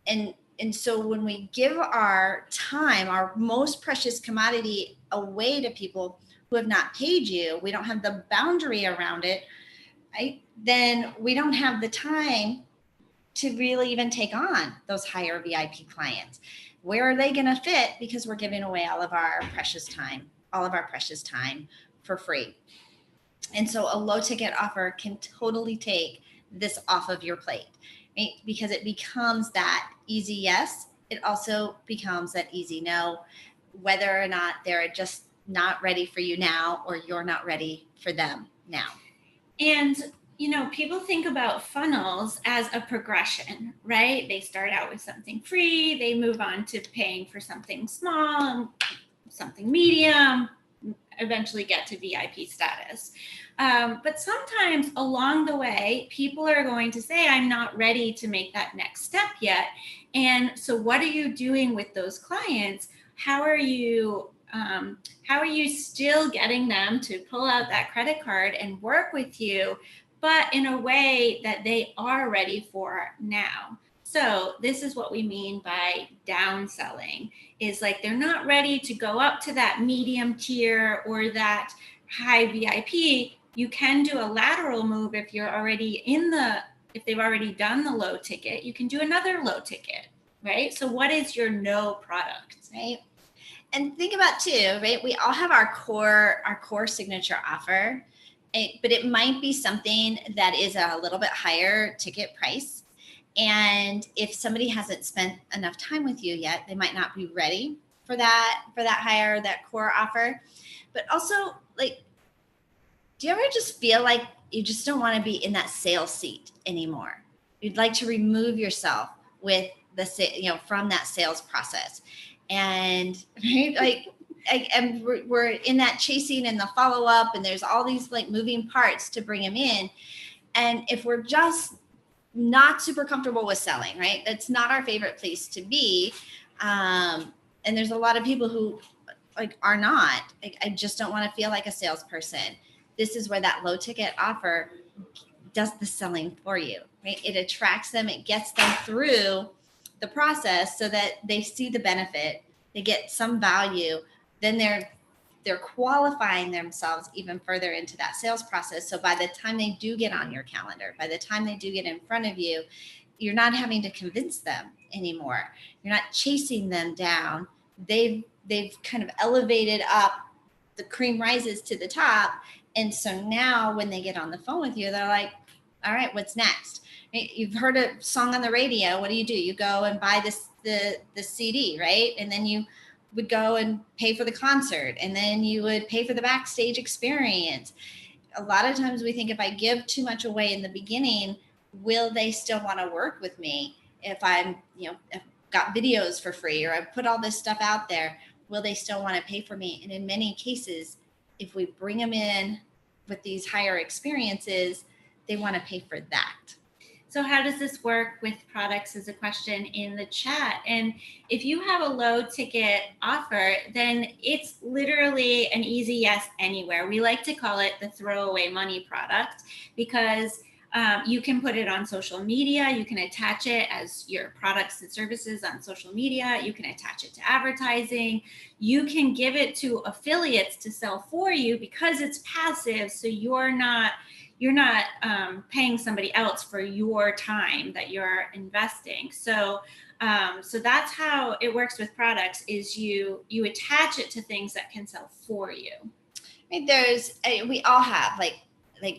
And so when we give our time, our most precious commodity, away to people who have not paid you, we don't have the boundary around it, right? Then we don't have the time to really even take on those higher VIP clients. Where are they going to fit? Because we're giving away all of our precious time for free. And so a low ticket offer can totally take this off of your plate, right? Because it becomes that easy yes. It also becomes that easy no, whether or not they're just not ready for you now or you're not ready for them now. And, people think about funnels as a progression, right? They start out with something free, they move on to paying for something small, something medium, eventually get to VIP status. But sometimes along the way, people are going to say, I'm not ready to make that next step yet. And so what are you doing with those clients? How are you How are you still getting them to pull out that credit card and work with you, but in a way that they are ready for now? So this is what we mean by downselling, is like they're not ready to go up to that medium tier or that high VIP. You can do a lateral move if you're already if they've already done the low ticket, you can do another low ticket, right? So what is your no product? Right. And think about too, right? We all have our core signature offer, but it might be something that is a little bit higher ticket price. And if somebody hasn't spent enough time with you yet, they might not be ready for that core offer. But also, like, do you ever just feel like you just don't want to be in that sales seat anymore? You'd like to remove yourself with from that sales process. And right, and we're in that chasing and the follow up, and there's all these like moving parts to bring them in. And if we're just not super comfortable with selling, right, that's not our favorite place to be. And there's a lot of people who like are not. Like, I just don't want to feel like a salesperson. This is where that low ticket offer does the selling for you, right? It attracts them, it gets them through the process so that they see the benefit, they get some value, then they're qualifying themselves even further into that sales process. So by the time they do get on your calendar, by the time they do get in front of you, you're not having to convince them anymore. You're not chasing them down. They've kind of elevated up, the cream rises to the top. And so now when they get on the phone with you, they're like, all right, what's next? You've heard a song on the radio. What do? You go and buy the CD, right? And then you would go and pay for the concert, and then you would pay for the backstage experience. A lot of times we think, if I give too much away in the beginning, will they still want to work with me? If I'm, I've got videos for free, or I've put all this stuff out there, will they still want to pay for me? And in many cases, if we bring them in with these higher experiences, they want to pay for that. So how does this work with products is a question in the chat. And if you have a low ticket offer, then it's literally an easy yes anywhere. We like to call it the throwaway money product, because you can put it on social media. You can attach it as your products and services on social media. You can attach it to advertising. You can give it to affiliates to sell for you because it's passive. So you're not paying somebody else for your time that you're investing. So that's how it works with products, is you attach it to things that can sell for you. Right, we all have like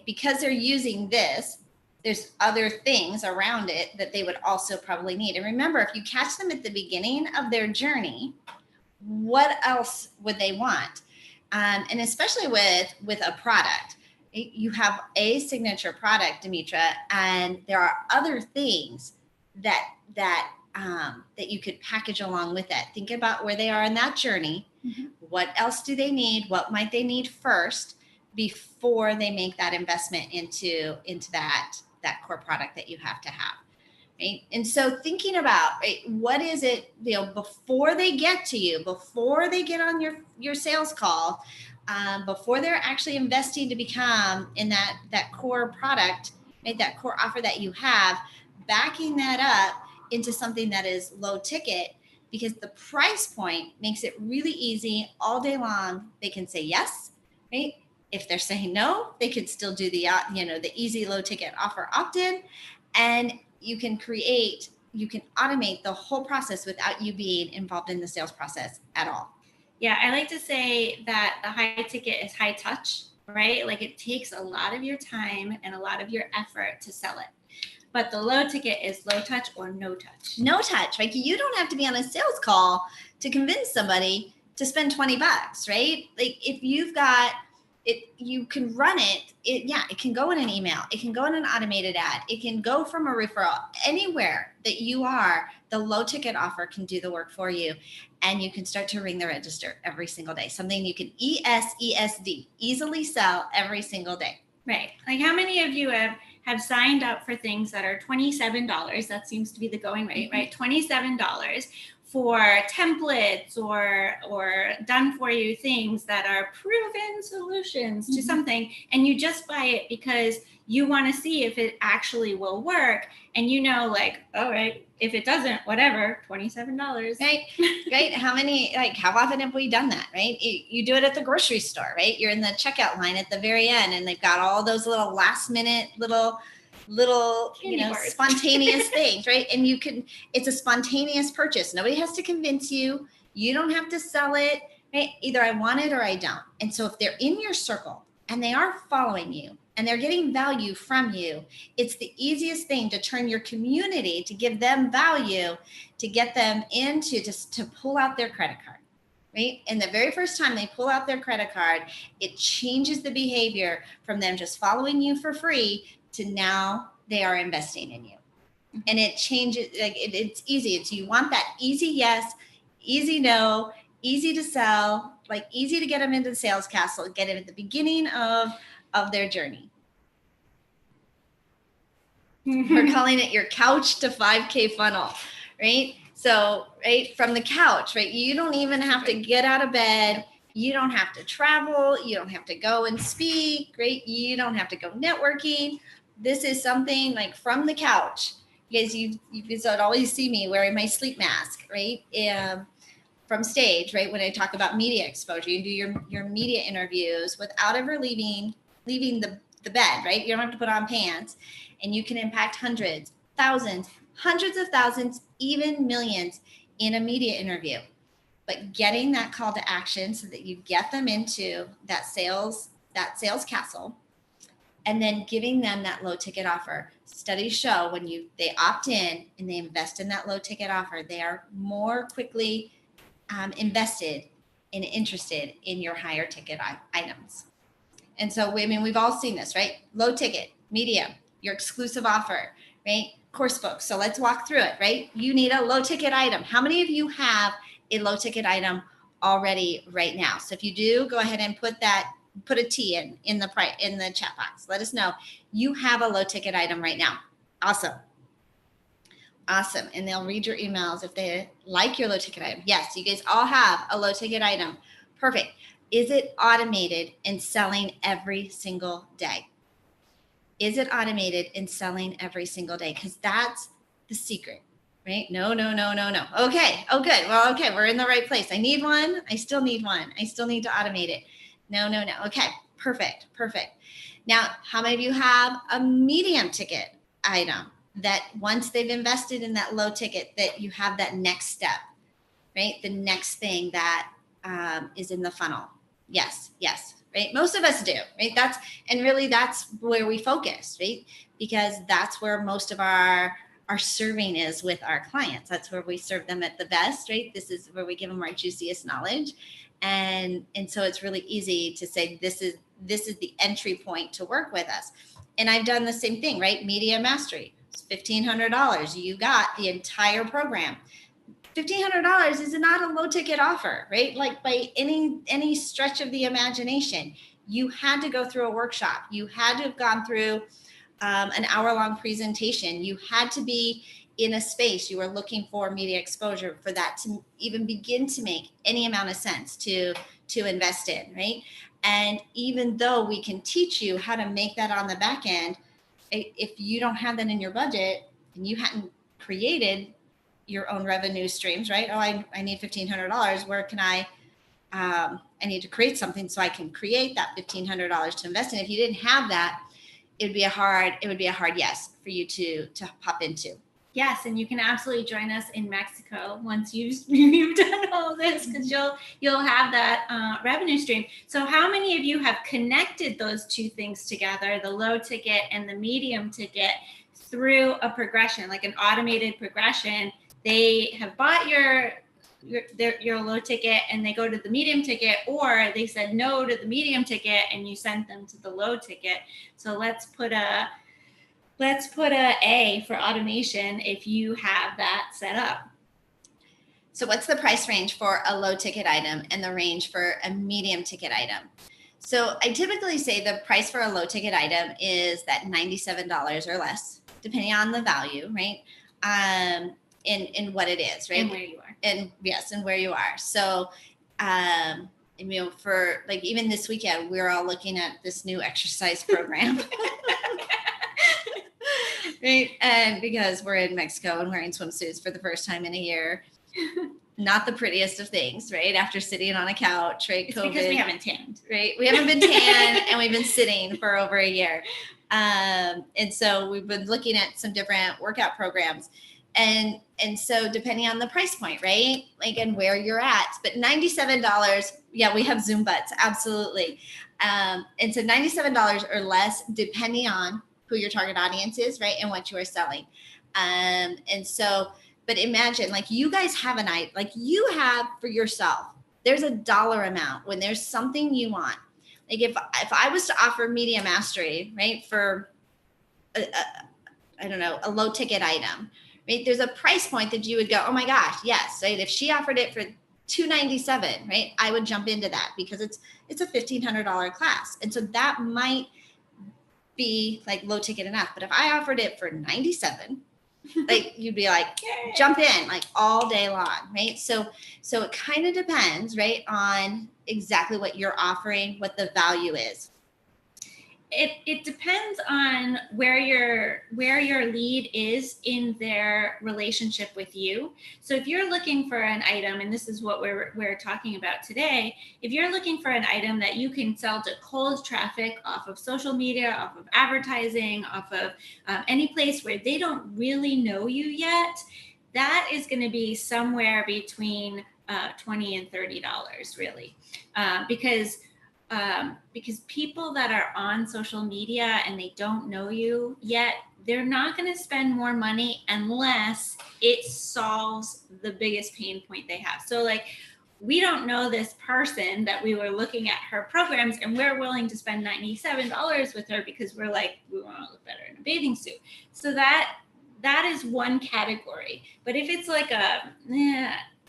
because they're using this, there's other things around it that they would also probably need. And remember, if you catch them at the beginning of their journey, what else would they want? And especially with a product, you have a signature product, Demetra, and there are other things that you could package along with it. Think about where they are in that journey. Mm-hmm. What else do they need? What might they need first before they make that investment into that core product that you have to have, right? And so thinking about, right, what is it, before they get to you, before they get on your sales call, before they're actually investing to become in that core product, right, that core offer that you have, backing that up into something that is low ticket, because the price point makes it really easy all day long. They can say yes, right? If they're saying no, they could still do the easy low ticket offer opt-in, and you can automate the whole process without you being involved in the sales process at all. Yeah, I like to say that the high ticket is high touch, right? Like, it takes a lot of your time and a lot of your effort to sell it. But the low ticket is low touch or no touch. No touch, right? You don't have to be on a sales call to convince somebody to spend $20, right? Like, if you've got it, you can run it. It can go in an email. It can go in an automated ad. It can go from a referral. Anywhere that you are, the low ticket offer can do the work for you. And you can start to ring the register every single day. Something you can easily sell every single day. Right. Like, how many of you have signed up for things that are $27? That seems to be the going rate, right? $27 for templates or done for you things that are proven solutions to something, and you just buy it because you want to see if it actually will work, and you know, like, all right, if it doesn't, whatever, $27. Right. How often have we done that, right? You do it at the grocery store, right? You're in the checkout line at the very end, and they've got all those little last minute little Candy bars. Spontaneous things, right? And it's a spontaneous purchase. Nobody has to convince you. You don't have to sell it, right? Either I want it or I don't. And so if they're in your circle and they are following you and they're getting value from you, it's the easiest thing to turn your community, to give them value, to get them into to pull out their credit card, right? And the very first time they pull out their credit card, it changes the behavior from them just following you for free to now they are investing in you. And it changes, like it's easy. It's, you want that easy yes, easy no, easy to sell, like easy to get them into the sales castle, get them at the beginning of their journey. We're calling it your couch to 5K funnel, right? So, right from the couch, right? You don't even have to get out of bed. You don't have to travel. You don't have to go and speak, right? You don't have to go networking. This is something like from the couch. You guys, you would always see me wearing my sleep mask, right? From stage, right? When I talk about media exposure, you do your media interviews without ever leaving the bed, right? You don't have to put on pants, and you can impact hundreds, thousands, hundreds of thousands, even millions in a media interview. But getting that call to action so that you get them into that sales castle, and then giving them that low ticket offer. Studies show when they opt in and they invest in that low ticket offer, they are more quickly invested and interested in your higher ticket items. And so, I mean, we've all seen this, right? Low ticket, medium, your exclusive offer, right? Course books. So let's walk through it, right? You need a low ticket item. How many of you have a low ticket item already right now? So if you do, go ahead and put a T in the chat box. Let us know you have a low ticket item right now. Awesome. And they'll read your emails if they like your low ticket item. Yes, you guys all have a low ticket item. Perfect. Is it automated and selling every single day? Is it automated and selling every single day? Because that's the secret, right? No. Okay. Oh, good. Well, okay. We're in the right place. I need one. I still need one. I still need to automate it. No. Okay. Perfect. Now, how many of you have a medium ticket item that once they've invested in that low ticket, that you have that next step, right? The next thing that is in the funnel. Yes. Right. Most of us do, right? That's where we focus, right? Because that's where most of our serving is with our clients. That's where we serve them at the best, right? This is where we give them our juiciest knowledge. And so it's really easy to say, this is the entry point to work with us. And I've done the same thing, right? Media mastery. It's $1,500. You got the entire program. $1,500 is not a low ticket offer, right? Like by any stretch of the imagination. You had to go through a workshop. You had to have gone through an hour-long presentation. You had to be in a space you were looking for media exposure for that to even begin to make any amount of sense to invest in, right? And even though we can teach you how to make that on the back end, if you don't have that in your budget and you hadn't created your own revenue streams, right? Oh, I need $1,500. Where can I need to create something so I can create that $1,500 to invest in. If you didn't have that, it would be a hard yes for you to pop into. Yes, and you can absolutely join us in Mexico once you've done all this, because you'll have that revenue stream. So how many of you have connected those two things together, the low ticket and the medium ticket, through a progression, like an automated progression? They have bought your low ticket and they go to the medium ticket, or they said no to the medium ticket and you sent them to the low ticket. So let's put a A for automation if you have that set up. So what's the price range for a low ticket item and the range for a medium ticket item? So I typically say the price for a low ticket item is that $97 or less, depending on the value, right? in what it is, right? And where you are. And yes, and where you are. So, for like even this weekend, we're all looking at this new exercise program. Right. And because we're in Mexico and wearing swimsuits for the first time in a year, not the prettiest of things, right? After sitting on a couch, right? It's COVID, because we haven't tanned. right? We haven't been tan and we've been sitting for over a year. And so we've been looking at some different workout programs. And so depending on the price point, right? Like, and where you're at, but $97, yeah, we have Zoom butts. Absolutely. And so $97 or less, depending on who your target audience is, right? And what you are selling. And so, but imagine like you guys have a night, like you have for yourself, there's a dollar amount when there's something you want. Like if I was to offer media mastery, right, for I don't know, a low ticket item, right? There's a price point that you would go, oh my gosh, yes, right? If she offered it for $297, right? I would jump into that because it's a $1,500 class. And so that might be like low ticket enough. But if I offered it for $97, like you'd be like, jump in like all day long, right? So it kind of depends, right, on exactly what you're offering, what the value is. It depends on where your lead is in their relationship with you. So if you're looking for an item, and this is what we're talking about today, if you're looking for an item that you can sell to cold traffic off of social media, off of advertising, off of any place where they don't really know you yet, that is going to be somewhere between $20 and $30, really, because people that are on social media and they don't know you yet, they're not going to spend more money unless it solves the biggest pain point they have. So like, we don't know this person that we were looking at her programs and we're willing to spend $97 with her because we're like, we want to look better in a bathing suit. So that is one category. But if it's like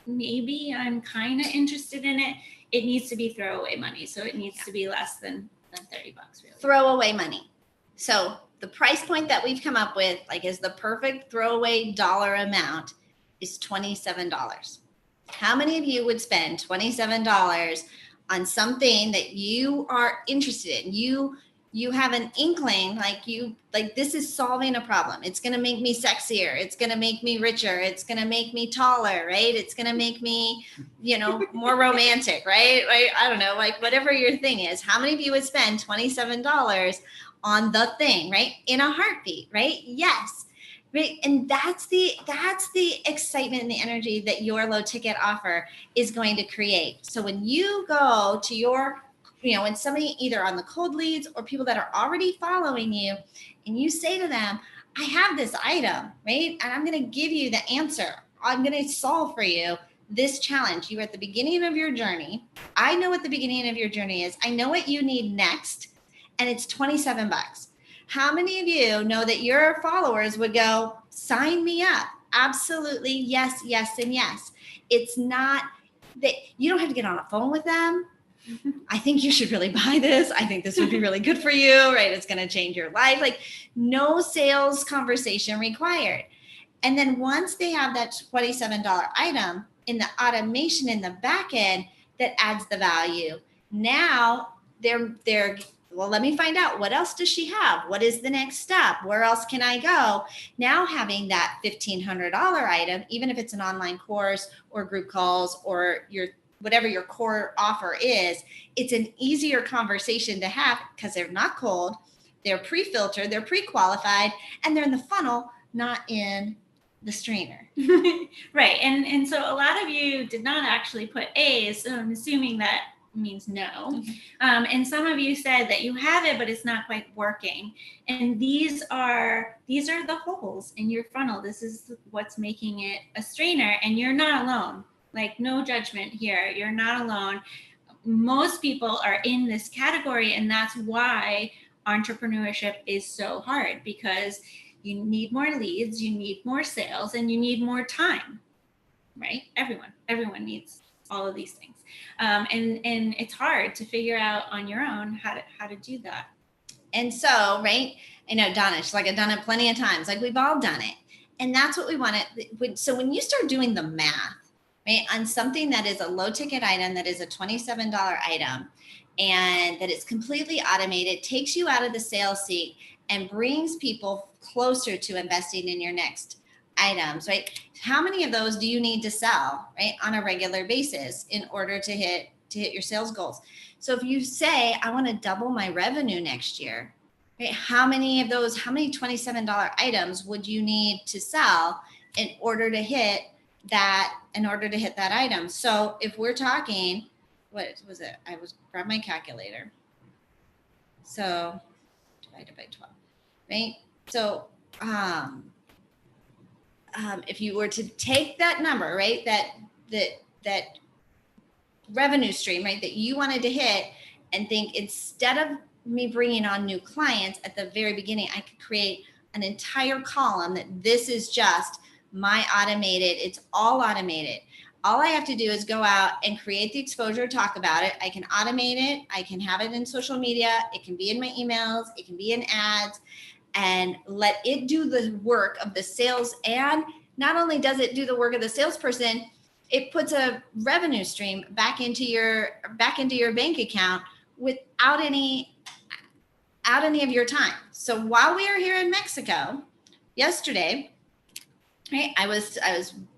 maybe I'm kind of interested in it, it needs to be throwaway money. So it needs to be less than $30, really. Throwaway money. So the price point that we've come up with, like, is the perfect throwaway dollar amount is $27. How many of you would spend $27 on something that you are interested in? You have an inkling, like this is solving a problem. It's going to make me sexier. It's going to make me richer. It's going to make me taller, right? It's going to make me, more romantic, right? Like, I don't know, like whatever your thing is. How many of you would spend $27 on the thing, right? In a heartbeat, right? Yes. Right. And that's the excitement and the energy that your low ticket offer is going to create. So when you go to your, when somebody either on the cold leads or people that are already following you, and you say to them, I have this item, right? And I'm going to give you the answer. I'm going to solve for you this challenge. You're at the beginning of your journey. I know what the beginning of your journey is. I know what you need next. And it's $27. How many of you know that your followers would go, sign me up? Absolutely. Yes, yes, and yes. It's not that you don't have to get on a phone with them. I think you should really buy this. I think this would be really good for you, right? It's going to change your life. Like, no sales conversation required. And then once they have that $27 item in the automation in the back end that adds the value, now they're well, let me find out, what else does she have? What is the next step? Where else can I go? Now having that $1,500 item, even if it's an online course or group calls or whatever your core offer is, it's an easier conversation to have because they're not cold, they're pre-filtered, they're pre-qualified, and they're in the funnel, not in the strainer. Right. And so a lot of you did not actually put A's, so I'm assuming that means no. Mm-hmm. And some of you said that you have it, but it's not quite working. And these are the holes in your funnel. This is what's making it a strainer, and you're not alone. Like, no judgment here. You're not alone. Most people are in this category, and that's why entrepreneurship is so hard, because you need more leads, you need more sales, and you need more time, right? Everyone needs all of these things. And it's hard to figure out on your own how to do that. And so, right, I know Donna, she's like, I've done it plenty of times. Like, we've all done it. And that's what we want to, so when you start doing the math, right, on something that is a low ticket item, that is a $27 item, and that it's completely automated, takes you out of the sales seat and brings people closer to investing in your next items, right? How many of those do you need to sell, right, on a regular basis in order to hit your sales goals? So if you say, I want to double my revenue next year, right, how many $27 items would you need to sell in order to hit that item? So if we're talking, what was it? I was grab my calculator. So divided by 12, right? So if you were to take that number, right, that revenue stream, right, that you wanted to hit, and think, instead of me bringing on new clients at the very beginning, I could create an entire column that this is just my automated, it's all automated. All I have to do is go out and create the exposure, talk about it. I can automate it. I can have it in social media. It can be in my emails. It can be in ads, and let it do the work of the sales. And not only does it do the work of the salesperson, it puts a revenue stream back into your bank account without any of your time. So while we are here in Mexico yesterday, right, I was,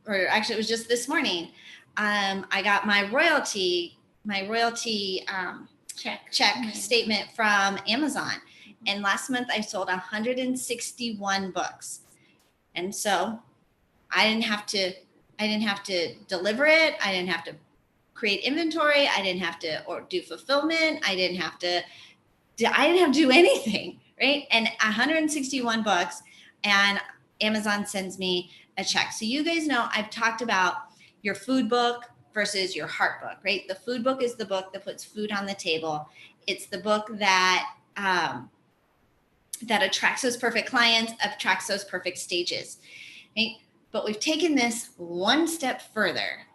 or actually it was just this morning, I got my royalty check statement from Amazon. And last month I sold 161 books. And so I didn't have to deliver it. I didn't have to create inventory. I didn't have to do fulfillment. I didn't have to do anything, right? And 161 books, and Amazon sends me a check. So you guys know I've talked about your food book versus your heart book, right? The food book is the book that puts food on the table. It's the book that attracts those perfect clients, attracts those perfect stages, right? But we've taken this one step further,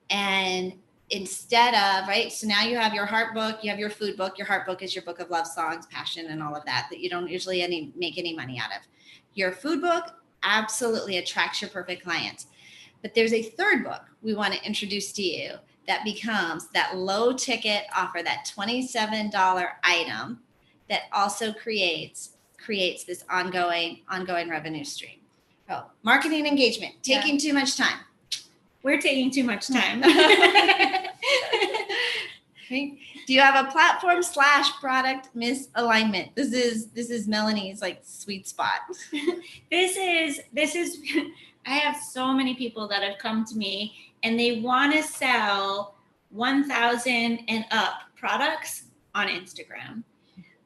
and instead of, right, so now you have your heart book, you have your food book. Your heart book is your book of love songs, passion, and all of that you don't usually make any money out of. Your food book absolutely attracts your perfect clients. But there's a third book we want to introduce to you that becomes that low ticket offer, that $27 item that also creates this ongoing revenue stream. Oh, marketing engagement, taking too much time. We're taking too much time. Okay. Do you have a platform / product misalignment? This is Melanie's like sweet spot. This is I have so many people that have come to me and they want to sell 1,000 and up products on Instagram.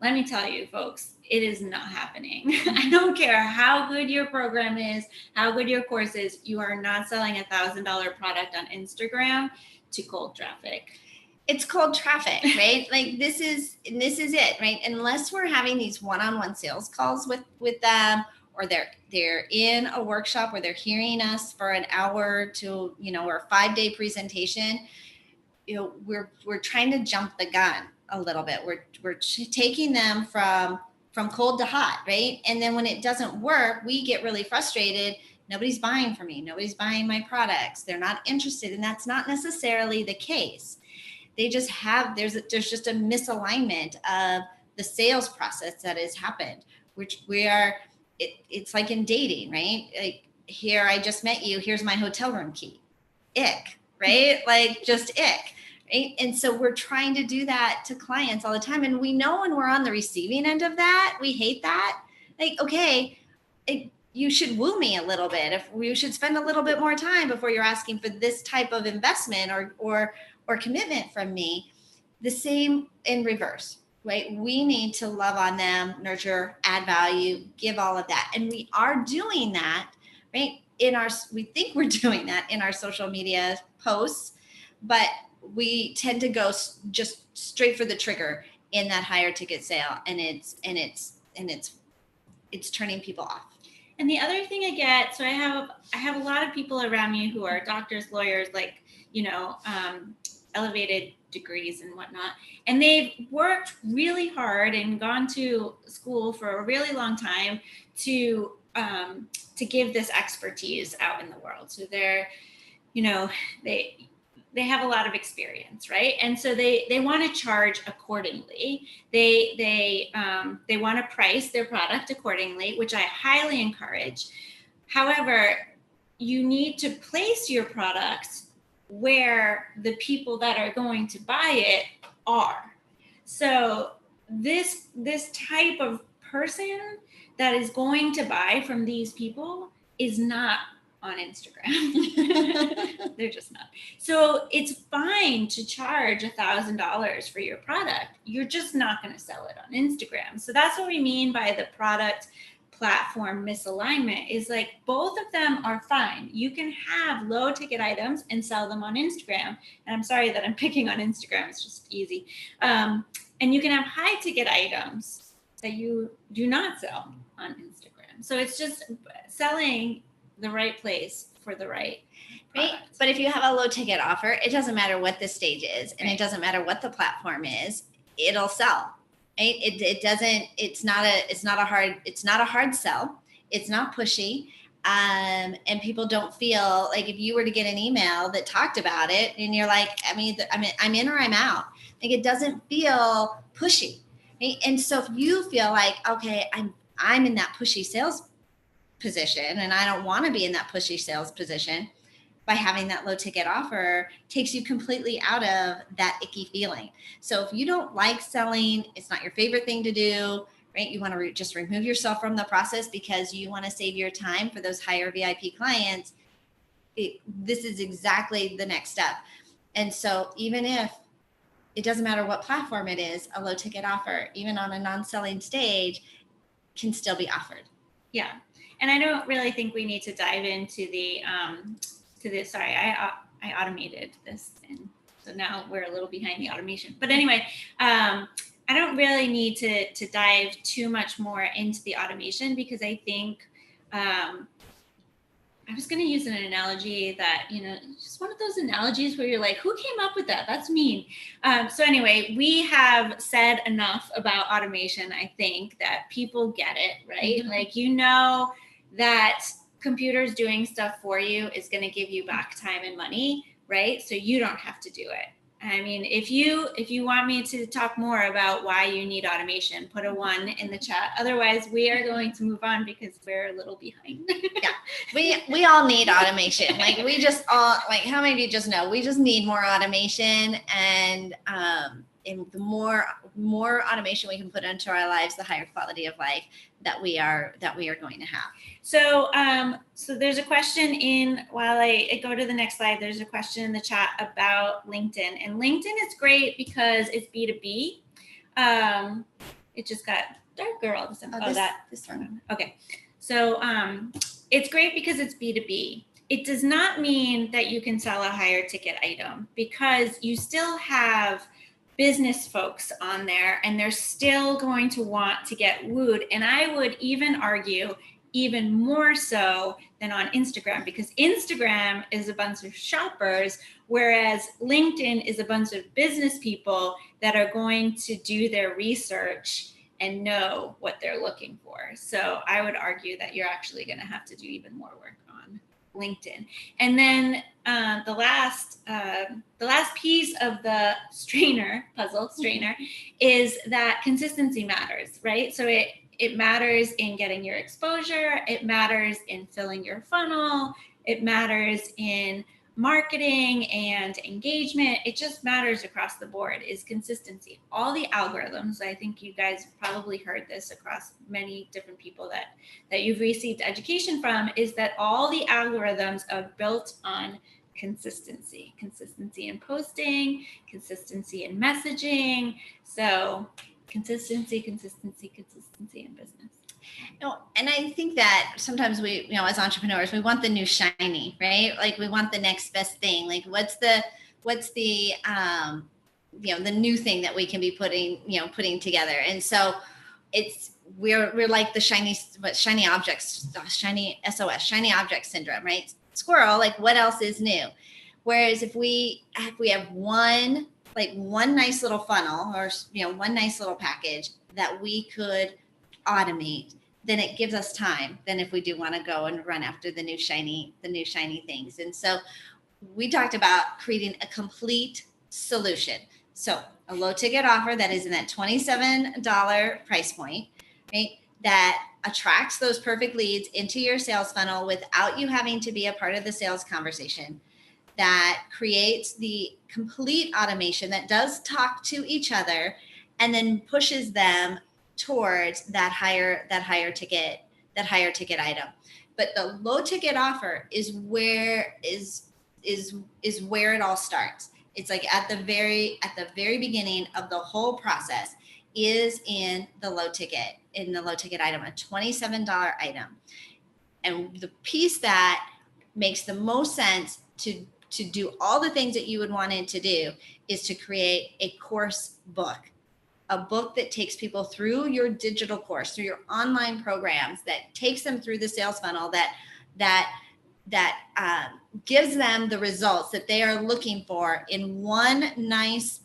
Let me tell you, folks, it is not happening. I don't care how good your program is, how good your course is. You are not selling $1,000 product on Instagram to cold traffic. It's cold traffic, right? Like this is it, right? Unless we're having these one-on-one sales calls with them, or they're in a workshop where they're hearing us for an hour to, or a 5-day presentation, we're trying to jump the gun a little bit. We're taking them from cold to hot, right? And then when it doesn't work, we get really frustrated. Nobody's buying from me. Nobody's buying my products. They're not interested. And that's not necessarily the case. They just there's just a misalignment of the sales process that has happened, which it's like in dating, right? Like, here, I just met you. Here's my hotel room key. Ick, right? Like, just ick. Right? And so we're trying to do that to clients all the time. And we know when we're on the receiving end of that, we hate that. Like, okay, you should woo me a little bit. If you should spend a little bit more time before you're asking for this type of investment or commitment from me. The same in reverse, right? We need to love on them, nurture, add value, give all of that. And we are doing that, right? We think we're doing that in our social media posts, but we tend to go just straight for the trigger in that higher ticket sale, and it's turning people off. And the other thing I get, so I have a lot of people around me who are doctors, lawyers, like, elevated degrees and whatnot, and they've worked really hard and gone to school for a really long time to to give this expertise out in the world. So they're, they have a lot of experience, right? And so they want to charge accordingly. They want to price their product accordingly, which I highly encourage. However, you need to place your product where the people that are going to buy it are. So this type of person that is going to buy from these people is not on Instagram. They're just not. So it's fine to charge $1,000 for your product. You're just not going to sell it on Instagram. So that's what we mean by the product platform misalignment, is like both of them are fine. You can have low ticket items and sell them on Instagram. And I'm sorry that I'm picking on Instagram. It's just easy. And you can have high ticket items that you do not sell on Instagram. So it's just selling the right place for the right product. Right. But if you have a low ticket offer, it doesn't matter what the stage is, and it doesn't matter what the platform is, it'll sell. Right? It's not a hard sell. It's not pushy. And people don't feel like, if you were to get an email that talked about it and you're like, I'm in or I'm out. Like, it doesn't feel pushy. Right? And so if you feel like, okay, I'm in that pushy sales position and I don't want to be in that pushy sales position, by having that low ticket offer takes you completely out of that icky feeling. So if you don't like selling, it's not your favorite thing to do, right? You want to just remove yourself from the process because you want to save your time for those higher VIP clients. This is exactly the next step. And so even if it doesn't matter what platform it is, a low ticket offer, even on a non-selling stage, can still be offered. Yeah. And I don't really think we need to dive into sorry, I automated this, and so now we're a little behind the automation. But anyway, I don't really need to dive too much more into the automation, because I think I was going to use an analogy that, just one of those analogies where you're like, who came up with that? That's mean. So anyway, we have said enough about automation, I think, that people get it, right? Mm-hmm. Like, that computers doing stuff for you is going to give you back time and money, right? So you don't have to do it. I mean, if you want me to talk more about why you need automation, put a 1 in the chat. Otherwise, we are going to move on because we're a little behind. Yeah, we all need automation. Like, we just all, like, how many of you just know we just need more automation, and the more automation we can put into our lives, the higher quality of life that we are going to have. So there's a question while I go to the next slide, there's a question in the chat about LinkedIn. And LinkedIn is great because it's B2B. It just got darker all of a sudden. This one. Okay. So it's great because it's B2B. It does not mean that you can sell a higher ticket item, because you still have business folks on there, and they're still going to want to get wooed. And I would even argue even more so than on Instagram, because Instagram is a bunch of shoppers, whereas LinkedIn is a bunch of business people that are going to do their research and know what they're looking for. So I would argue that you're actually going to have to do even more work on LinkedIn. And then the last piece of the puzzle strainer is that consistency matters, right? So it matters in getting your exposure. It matters in filling your funnel. It matters in marketing and engagement. It just matters across the board, is consistency. All the algorithms, I think you guys probably heard this across many different people that you've received education from, is that all the algorithms are built on consistency in posting, consistency in messaging. So consistency in business. No, and I think that sometimes we, as entrepreneurs, we want the new shiny, right? Like, we want the next best thing. Like, what's the the new thing that we can be putting together. And so we're like the shiny objects, shiny object syndrome, right? Squirrel, like, what else is new? Whereas if we have one nice little funnel, or one nice little package that we could automate then it gives us time than if we do want to go and run after the new shiny things. And so we talked about creating a complete solution. So a low ticket offer that is in that $27 price point, right? That attracts those perfect leads into your sales funnel without you having to be a part of the sales conversation, that creates the complete automation that does talk to each other and then pushes them towards that higher ticket item. But the low ticket offer is where it all starts. It's like at the very beginning of the whole process is in the low ticket item, a $27 item. And the piece that makes the most sense to do all the things that you would want it to do is to create a course book, a book that takes people through your digital course, through your online programs, that takes them through the sales funnel, that gives them the results that they are looking for in one nice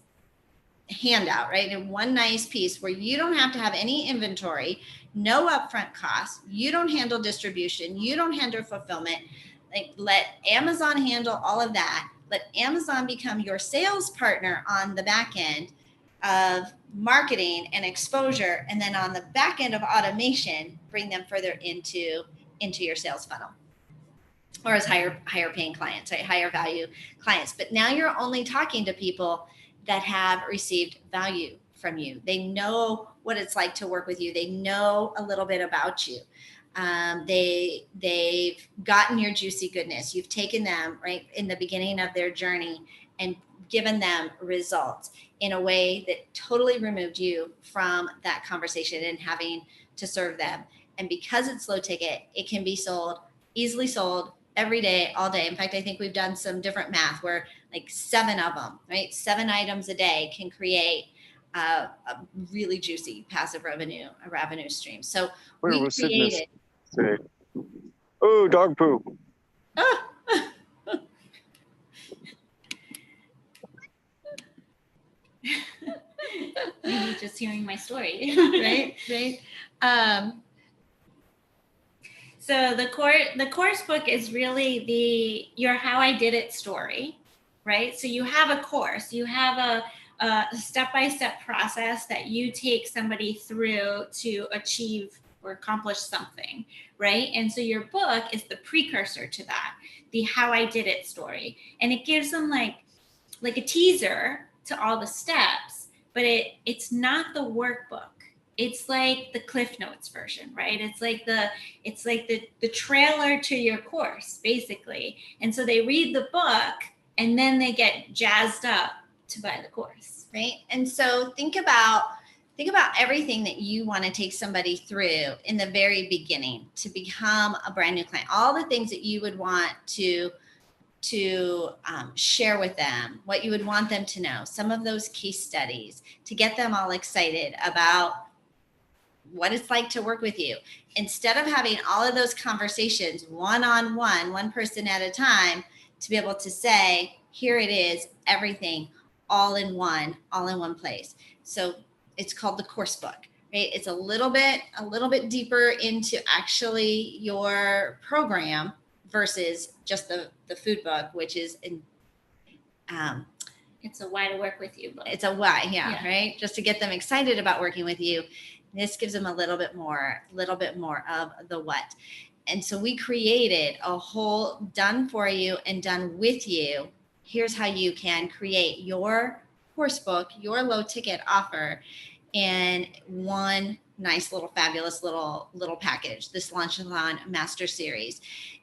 handout, right? In one nice piece where you don't have to have any inventory, no upfront costs, you don't handle distribution, you don't handle fulfillment. Like, let Amazon handle all of that. Let Amazon become your sales partner on the back end of marketing and exposure, and then on the back end of automation, bring them further into your sales funnel, or as higher paying clients, right? Higher value clients. But now you're only talking to people that have received value from you. They know what it's like to work with you. They know a little bit about you. They've gotten your juicy goodness. You've taken them right in the beginning of their journey and given them results in a way that totally removed you from that conversation and having to serve them. And because it's low ticket, it can be easily sold every day, all day. In fact, I think we've done some different math where like 7 of them, right? 7 items a day can create a really juicy passive revenue stream. So we created today. Oh, dog poop. Maybe just hearing my story. right. So the course book is really your how I did it story, right? So you have a course, you have a step-by-step process that you take somebody through to achieve or accomplish something, right? And so your book is the precursor to that, the how I did it story. And it gives them like a teaser to all the steps, but it's not the workbook. It's like the Cliff Notes version, right? It's like the trailer to your course, basically. And so they read the book and then they get jazzed up to buy the course, right? And so think about everything that you want to take somebody through in the very beginning to become a brand new client, all the things that you would want to share with them, what you would want them to know, some of those case studies to get them all excited about what it's like to work with you. Instead of having all of those conversations one-on-one, one person at a time, to be able to say, here it is, everything all in one place. So it's called the course book, right? It's a little bit deeper into actually your program versus just the food book, which is it's a why to work with you book. It's a why, yeah, right? Just to get them excited about working with you. This gives them a little bit more of the what. And so we created a whole done for you and done with you. Here's how you can create your course book, your low ticket offer, in one nice little fabulous little package, this Launchathon Master Series.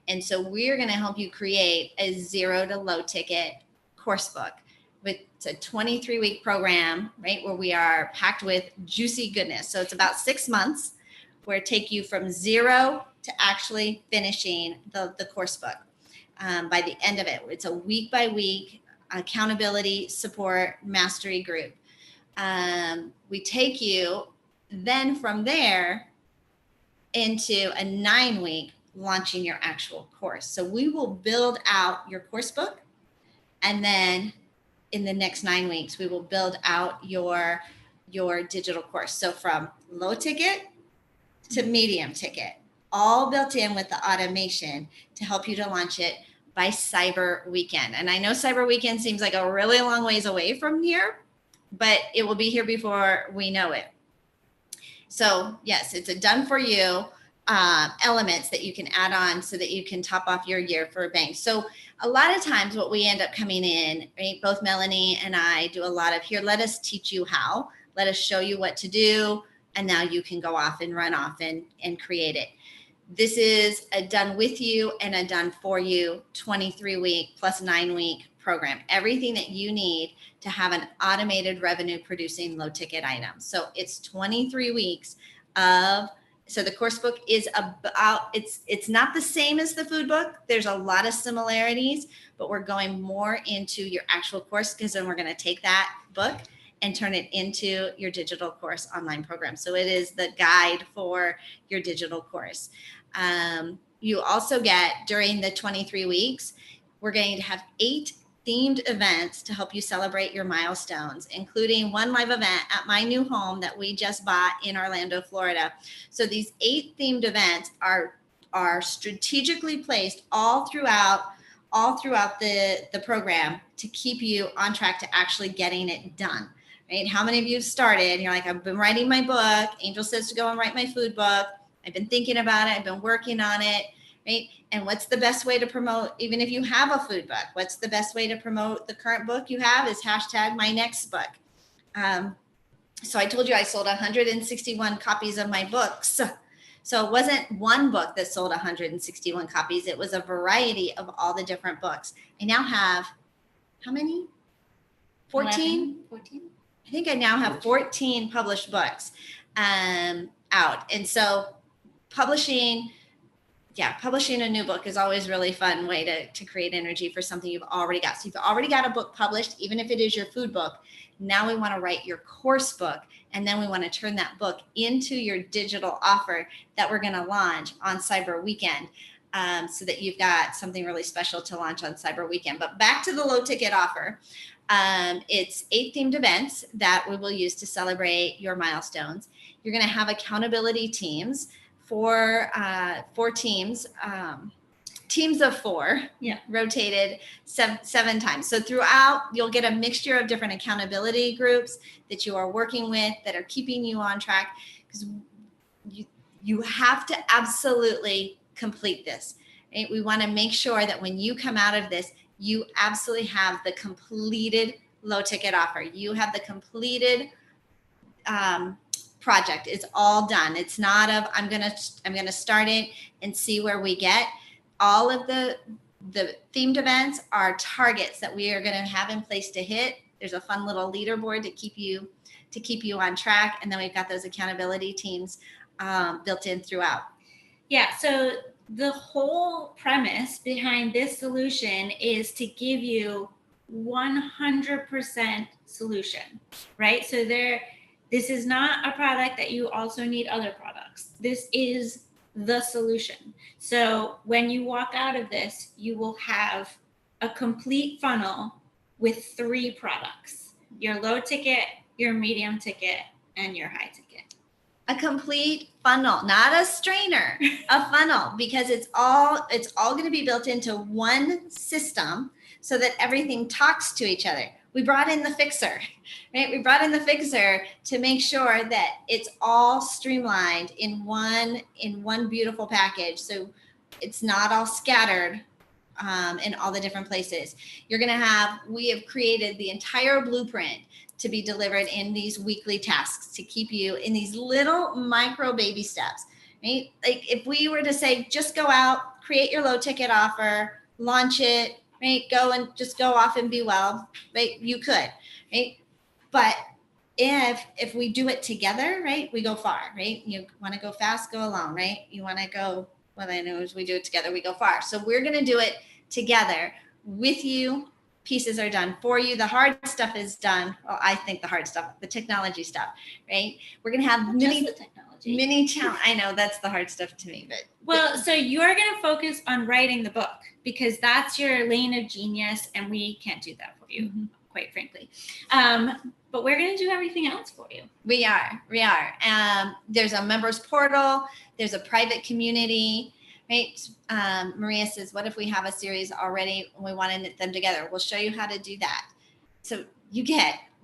And so we're going to help you create a 0 to low ticket course book. It's a 23-week program, right, where we are packed with juicy goodness. So it's about 6 months where it take you from 0 to actually finishing the course book. By the end of it, it's a week by week accountability, support, mastery group. We take you then from there into a 9-week launching your actual course. So we will build out your course book, and then in the next 9 weeks, we will build out your digital course. So from low ticket to medium ticket, all built in with the automation to help you to launch it by Cyber Weekend. And I know Cyber Weekend seems like a really long ways away from here, but it will be here before we know it. So yes, it's a done for you elements that you can add on so that you can top off your year for a bang. So a lot of times what we end up coming in, right, both Melanie and I do a lot of here, let us teach you how, let us show you what to do, and now you can go off and run off and create it. This is a done with you and a done for you 23-week plus 9-week program. Everything that you need to have an automated revenue producing low ticket item. So it's 23 weeks of, so the course book is about, it's not the same as the food book. There's a lot of similarities, but we're going more into your actual course, because then we're going to take that book and turn it into your digital course online program. So it is the guide for your digital course. You also get, during the 23 weeks, we're going to have 8 themed events to help you celebrate your milestones, including one live event at my new home that we just bought in Orlando, Florida. So these 8 themed events are strategically placed all throughout the program to keep you on track to actually getting it done. Right? How many of you have started and you're like, I've been writing my book. Angel says to go and write my food book. I've been thinking about it. I've been working on it. Right? And what's the best way to promote, even if you have a food book, what's the best way to promote the current book you have is hashtag my next book. So I told you I sold 161 copies of my books. So it wasn't one book that sold 161 copies. It was a variety of all the different books. I now have, how many? 14? 14? I think I now have 14 published books out. And so publishing a new book is always really fun way to create energy for something you've already got. So you've already got a book published, even if it is your food book. Now we want to write your course book, and then we want to turn that book into your digital offer that we're going to launch on Cyber Weekend, so that you've got something really special to launch on Cyber Weekend. But back to the low ticket offer. It's 8 themed events that we will use to celebrate your milestones. You're going to have accountability teams. 4 teams, teams of 4, rotated 7 times. So throughout, you'll get a mixture of different accountability groups that you are working with that are keeping you on track, because you have to absolutely complete this. Right? We want to make sure that when you come out of this, you absolutely have the completed low ticket offer. You have the completed project. It's all done. It's not of I'm gonna start it and see where we get. All of the themed events are targets that we are going to have in place to hit. There's a fun little leaderboard to keep you on track, and then we've got those accountability teams built in throughout. Yeah. So the whole premise behind this solution is to give you 100% solution, right? So this is not a product that you also need other products. This is the solution. So when you walk out of this, you will have a complete funnel with 3 products: your low ticket, your medium ticket, and your high ticket. A complete funnel, not a strainer, a funnel, because it's all going to be built into one system so that everything talks to each other. We brought in the fixer, right? We brought in the fixer to make sure that it's all streamlined in one beautiful package. So it's not all scattered in all the different places. We have created the entire blueprint to be delivered in these weekly tasks to keep you in these little micro baby steps, right? Like if we were to say, just go out, create your low ticket offer, launch it, right? Go off and be well, right? You could, right? But if we do it together, right? We go far, right? You want to go fast, go alone, right? You want to go, well, I know as we do it together, we go far. So we're going to do it together with you. Pieces are done for you. The hard stuff is done. Well, I think the hard stuff, the technology stuff, right? We're going to have mini challenge. I know that's the hard stuff to me, but. So you're going to focus on writing the book because that's your lane of genius and we can't do that for you. Mm-hmm. Of quite frankly. But we're going to do everything else for you. We are. There's a members portal. There's a private community, right? Maria says, what if we have a series already and we want to knit them together? We'll show you how to do that. So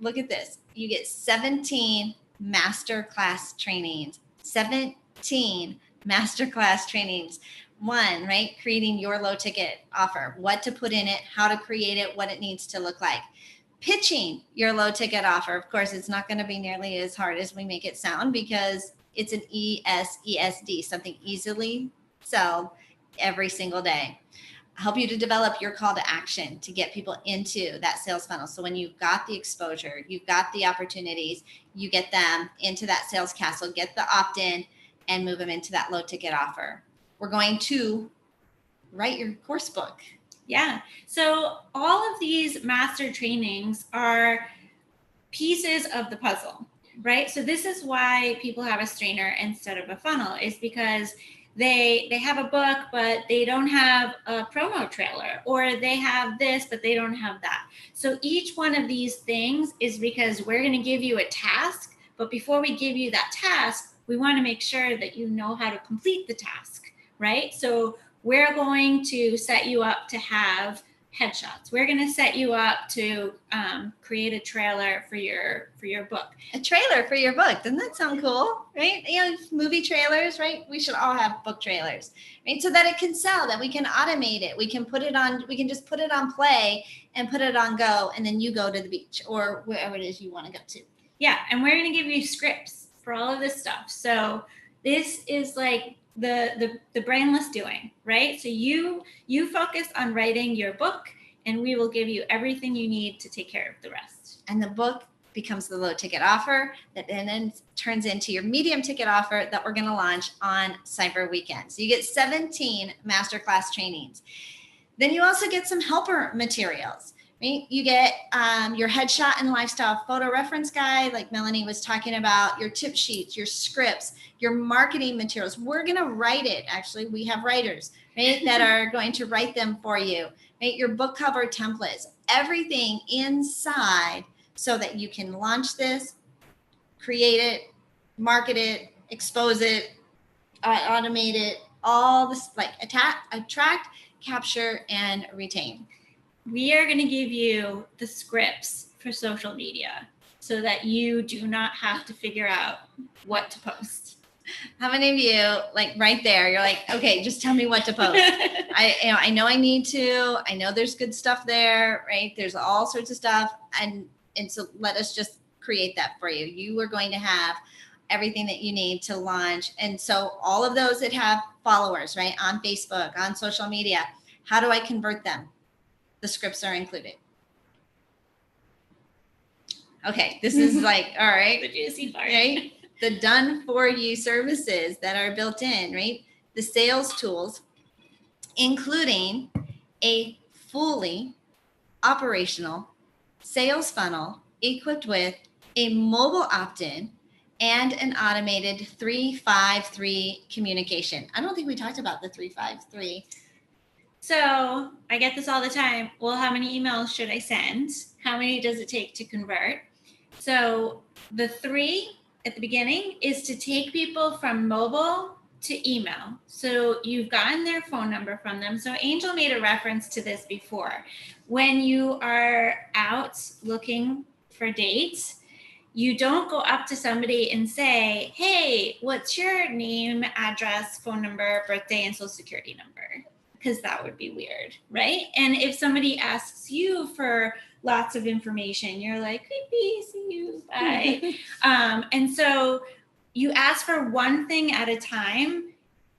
look at this. You get 17 masterclass trainings, 17 masterclass trainings. One, right? Creating your low ticket offer, what to put in it, how to create it, what it needs to look like. Pitching your low ticket offer. Of course, it's not going to be nearly as hard as we make it sound because it's an ESD, something easily sold every single day. Help you to develop your call to action to get people into that sales funnel. So when you've got the exposure, you've got the opportunities, you get them into that sales castle, get the opt-in and move them into that low ticket offer. We're going to write your course book. Yeah. So all of these master trainings are pieces of the puzzle, right? So this is why people have a strainer instead of a funnel, is because they have a book, but they don't have a promo trailer, or they have this, but they don't have that. So each one of these things is because we're going to give you a task, but before we give you that task, we want to make sure that you know how to complete the task, right? So we're going to set you up to have headshots. We're going to set you up to create a trailer for your book. A trailer for your book. Doesn't that sound cool? Right? Movie trailers, right? We should all have book trailers, right? So that it can sell, that we can automate it. We can just put it on play and put it on go, and then you go to the beach or wherever it is you want to go to. Yeah. And we're going to give you scripts for all of this stuff. So this is like the brainless doing, right? So you focus on writing your book, and we will give you everything you need to take care of the rest. And the book becomes the low ticket offer that then turns into your medium ticket offer that we're going to launch on Cyber Weekend. So you get 17 masterclass trainings. Then you also get some helper materials. Right? You get your headshot and lifestyle photo reference guide, like Melanie was talking about, your tip sheets, your scripts, your marketing materials. We're going to write it. Actually, we have writers, right, that are going to write them for you. Right? Your book cover templates, everything inside so that you can launch this, create it, market it, expose it, automate it, all this, like attract, capture, and retain. We are going to give you the scripts for social media so that you do not have to figure out what to post. How many of you, like right there, you're like, okay, just tell me what to post. I know I need to. I know there's good stuff there, right? There's all sorts of stuff. And so let us just create that for you. You are going to have everything that you need to launch. And so all of those that have followers, right, on Facebook, on social media, how do I convert them? The scripts are included. Okay, this is like, all right. The juicy part. Right? The done for you services that are built in, right? The sales tools, including a fully operational sales funnel equipped with a mobile opt-in and an automated 353 communication. I don't think we talked about the 353. So I get this all the time. Well, how many emails should I send? How many does it take to convert? So the 3 at the beginning is to take people from mobile to email. So you've gotten their phone number from them. So Angel made a reference to this before. When you are out looking for dates, you don't go up to somebody and say, hey, what's your name, address, phone number, birthday, and social security number? Because that would be weird, right? And if somebody asks you for lots of information, you're like, creepy, see you, bye. And so you ask for one thing at a time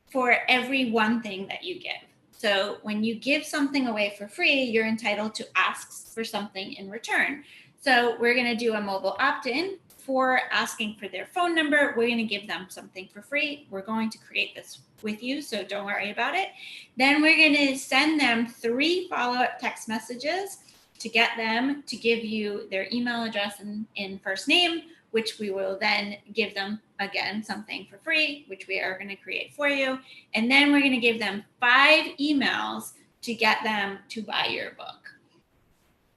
for every one thing that you give. So when you give something away for free, you're entitled to ask for something in return. So we're going to do a mobile opt-in for asking for their phone number. We're going to give them something for free. We're going to create this with you, so don't worry about it. Then we're going to send them 3 follow-up text messages to get them to give you their email address and first name, which we will then give them, again, something for free, which we are going to create for you. And then we're going to give them 5 emails to get them to buy your book.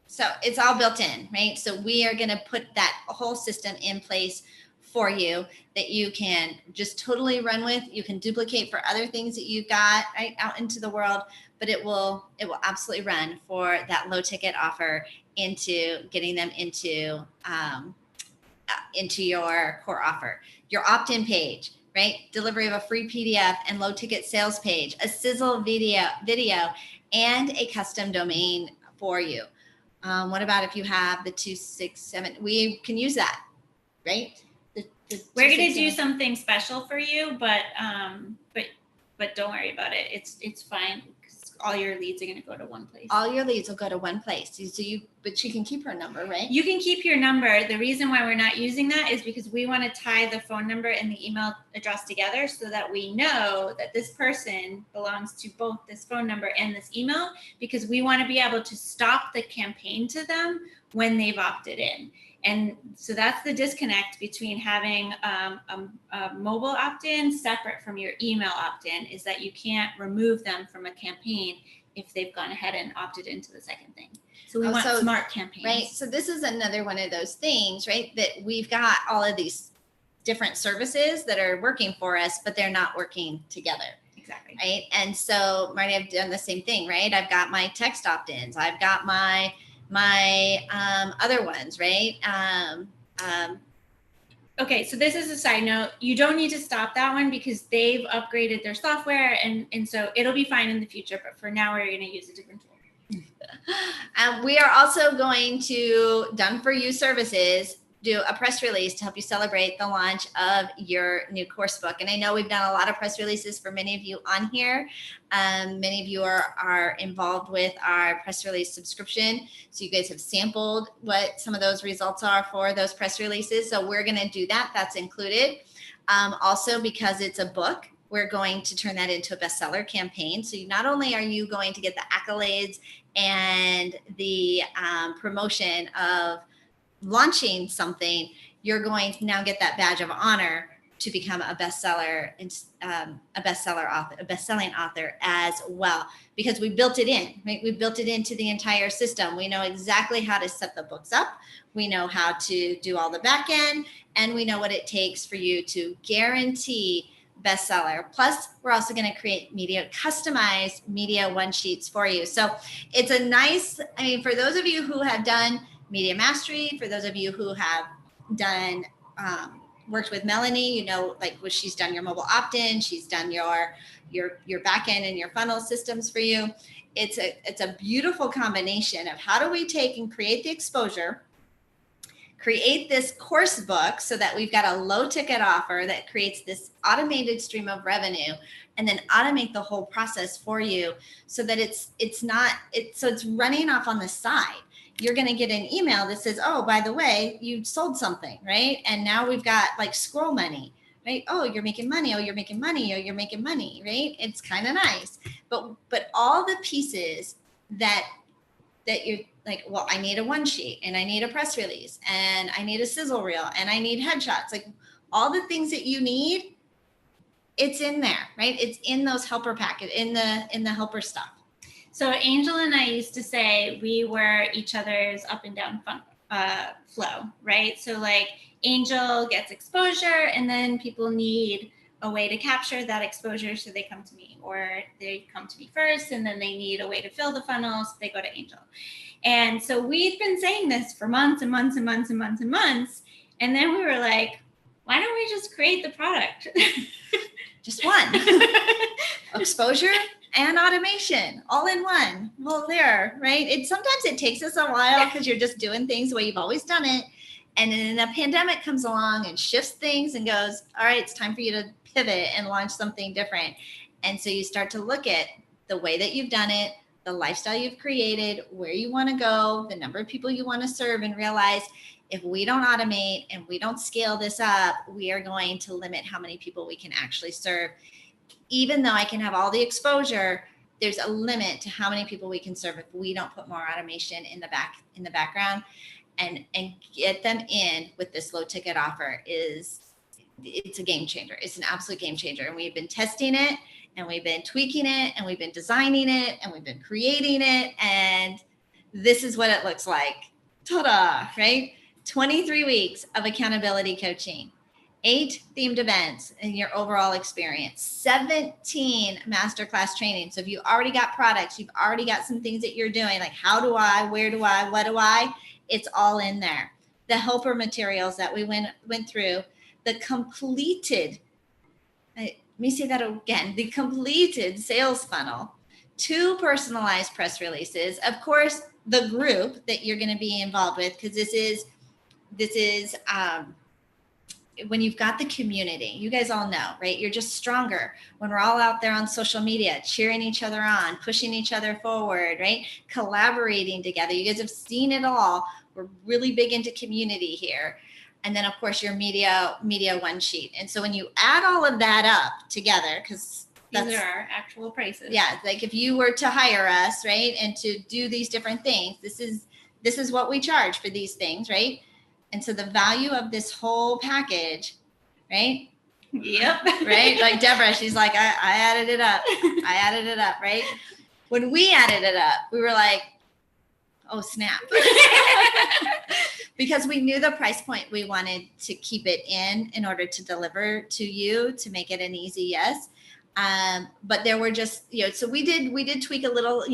So it's all built in, right? So we are going to put that whole system in place for you that you can just totally run with. You can duplicate for other things that you've got right out into the world, but it will absolutely run for that low ticket offer into getting them into your core offer, your opt-in page, right? Delivery of a free PDF and low ticket sales page, a sizzle video, and a custom domain for you. What about if you have the 267? We can use that, right? We're going to do something special for you, but don't worry about it. It's fine. All your leads are going to go to one place. All your leads will go to one place. But she can keep her number, right? You can keep your number. The reason why we're not using that is because we want to tie the phone number and the email address together so that we know that this person belongs to both this phone number and this email, because we want to be able to stop the campaign to them when they've opted in. And so that's the disconnect between having a mobile opt-in separate from your email opt-in, is that you can't remove them from a campaign if they've gone ahead and opted into the second thing. So we want smart campaigns. Right. So this is another one of those things, right? That we've got all of these different services that are working for us, but they're not working together. Exactly. Right. And so Marty, I've done the same thing, right? I've got my text opt-ins. I've got my other ones, right? Okay, so this is a side note. You don't need to stop that one because they've upgraded their software, and so it'll be fine in the future. But for now, we're going to use a different tool. We are also going to, done for you services, do a press release to help you celebrate the launch of your new course book. And I know we've done a lot of press releases for many of you on here. Many of you are involved with our press release subscription. So you guys have sampled what some of those results are for those press releases. So we're going to do that. That's included. Also, because it's a book, we're going to turn that into a bestseller campaign. So not only are you going to get the accolades and the promotion of launching something, you're going to now get that badge of honor to become a bestseller and a best-selling author as well, because we built it in, right? We built it into the entire system. We know exactly how to set the books up. We know how to do all the back end, and we know what it takes for you to guarantee bestseller. Plus, we're also going to create customized media one sheets for you. So it's a nice, for those of you who have done Media Mastery, for those of you who have done worked with Melanie, she's done your mobile opt-in, she's done your back end and your funnel systems for you. It's a beautiful combination of how do we take and create the exposure, create this course book so that we've got a low ticket offer that creates this automated stream of revenue, and then automate the whole process for you so that it's running off on the side. You're going to get an email that says, oh, by the way, you sold something, right? And now we've got like scroll money, right? Oh, you're making money. Oh, you're making money. Oh, you're making money, right? It's kind of nice. But all the pieces that you're like, well, I need a one sheet, and I need a press release, and I need a sizzle reel, and I need headshots. Like all the things that you need, it's in there, right? It's in those helper packet, in the helper stuff. So Angel and I used to say we were each other's up and down flow, right? So like Angel gets exposure, and then people need a way to capture that exposure, so they come to me, or they come to me first, and then they need a way to fill the funnels, they go to Angel. And so we've been saying this for months and months and months and months and months. And then we were like, why don't we just create the product? Just one. Exposure and automation all in one. Well, there, right? Sometimes it takes us a while because you're just doing things the way you've always done it. And then a pandemic comes along and shifts things and goes, all right, it's time for you to pivot and launch something different. And so you start to look at the way that you've done it, the lifestyle you've created, where you want to go, the number of people you want to serve, and realize if we don't automate and we don't scale this up, we are going to limit how many people we can actually serve. Even though I can have all the exposure, there's a limit to how many people we can serve if we don't put more automation in the background and get them in with this low ticket offer. It's a game changer. It's an absolute game changer. And we've been testing it, and we've been tweaking it, and we've been designing it, and we've been creating it. And this is what it looks like. Ta-da, right? 23 weeks of accountability coaching, 8 themed events in your overall experience, 17 masterclass trainings. So if you already got products, you've already got some things that you're doing, like how do I, where do I, what do I, it's all in there. The helper materials that we went through, the completed, let me say that again, the completed sales funnel, 2 personalized press releases, of course, the group that you're going to be involved with, because this is when you've got the community, you guys all know, right? You're just stronger when we're all out there on social media, cheering each other on, pushing each other forward, right? Collaborating together. You guys have seen it all. We're really big into community here. And then of course your media one sheet. And so when you add all of that up together, because these are our actual prices. Yeah. Like if you were to hire us, right, and to do these different things, this is what we charge for these things, right? And so the value of this whole package, right? Yep. Right? Like Deborah, she's like, I added it up. I added it up, right? When we added it up, we were like, oh, snap. Because we knew the price point we wanted to keep it in order to deliver to you, to make it an easy yes. But there were just, so we did tweak a little,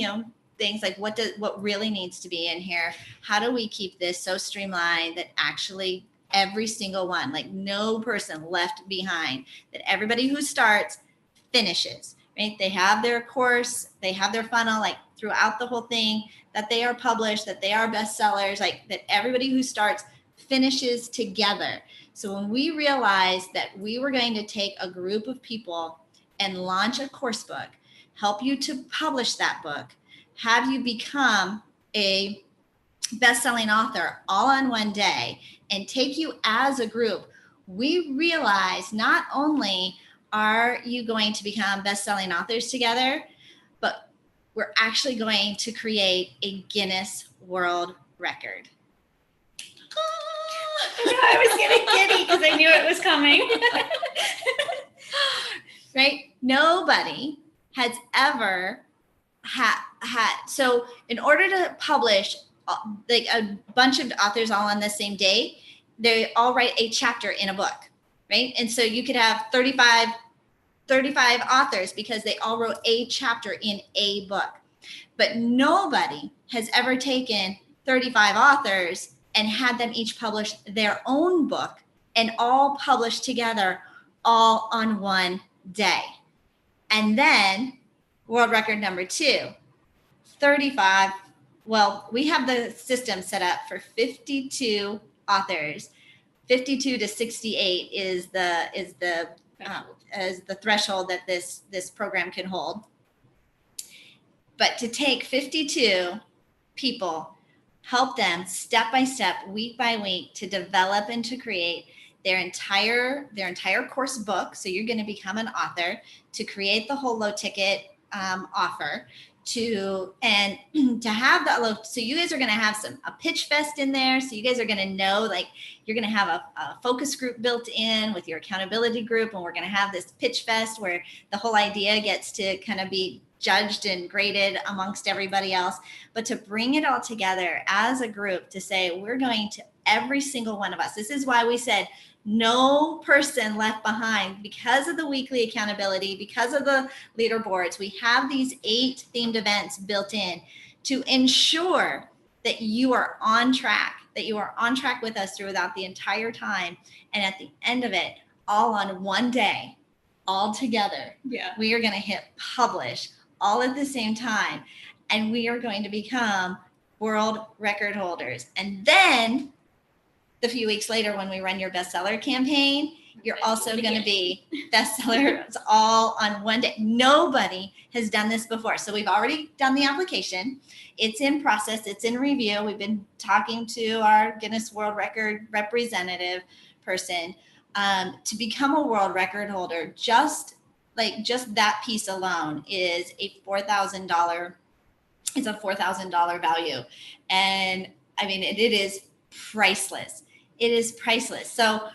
things like what really needs to be in here. How do we keep this so streamlined that actually every single one, like no person left behind, that everybody who starts finishes, right? They have their course, they have their funnel, like throughout the whole thing, that they are published, that they are bestsellers, like that everybody who starts finishes together. So when we realized that we were going to take a group of people and launch a course book, help you to publish that book, have you become a best-selling author all on one day, and take you as a group, we realize not only are you going to become best-selling authors together, but we're actually going to create a Guinness World Record. I was getting giddy because I knew it was coming. Right? Nobody has ever had. So in order to publish like a bunch of authors all on the same day, they all write a chapter in a book, right? And so you could have 35 authors because they all wrote a chapter in a book. But nobody has ever taken 35 authors and had them each publish their own book and all published together all on one day. And then world record number 2, 35. Well, we have the system set up for 52 authors. 52 to 68 is the threshold that this program can hold. But to take 52 people, help them step by step, week by week, to develop and to create their entire course book. So you're going to become an author, to create the whole low ticket offer, to have the low. So you guys are going to have a Pitchfest in there. So you guys are going to know, like, you're going to have a focus group built in with your accountability group, and we're going to have this Pitchfest where the whole idea gets to kind of be judged and graded amongst everybody else. But to bring it all together as a group, to say we're going to, every single one of us, this is why we said no person left behind, because of the weekly accountability, because of the leaderboards. We have these 8 themed events built in to ensure that you are on track, with us throughout the entire time. And at the end of it, all on one day, all together, we are going to hit publish all at the same time. And we are going to become world record holders. And then the few weeks later, when we run your bestseller campaign, you're also going to be bestsellers all on one day. Nobody has done this before. So we've already done the application. It's in process. It's in review. We've been talking to our Guinness World Record representative person to become a world record holder. Just that piece alone is a $4,000. It's a $4,000 value. And I mean, it is priceless. It is priceless. So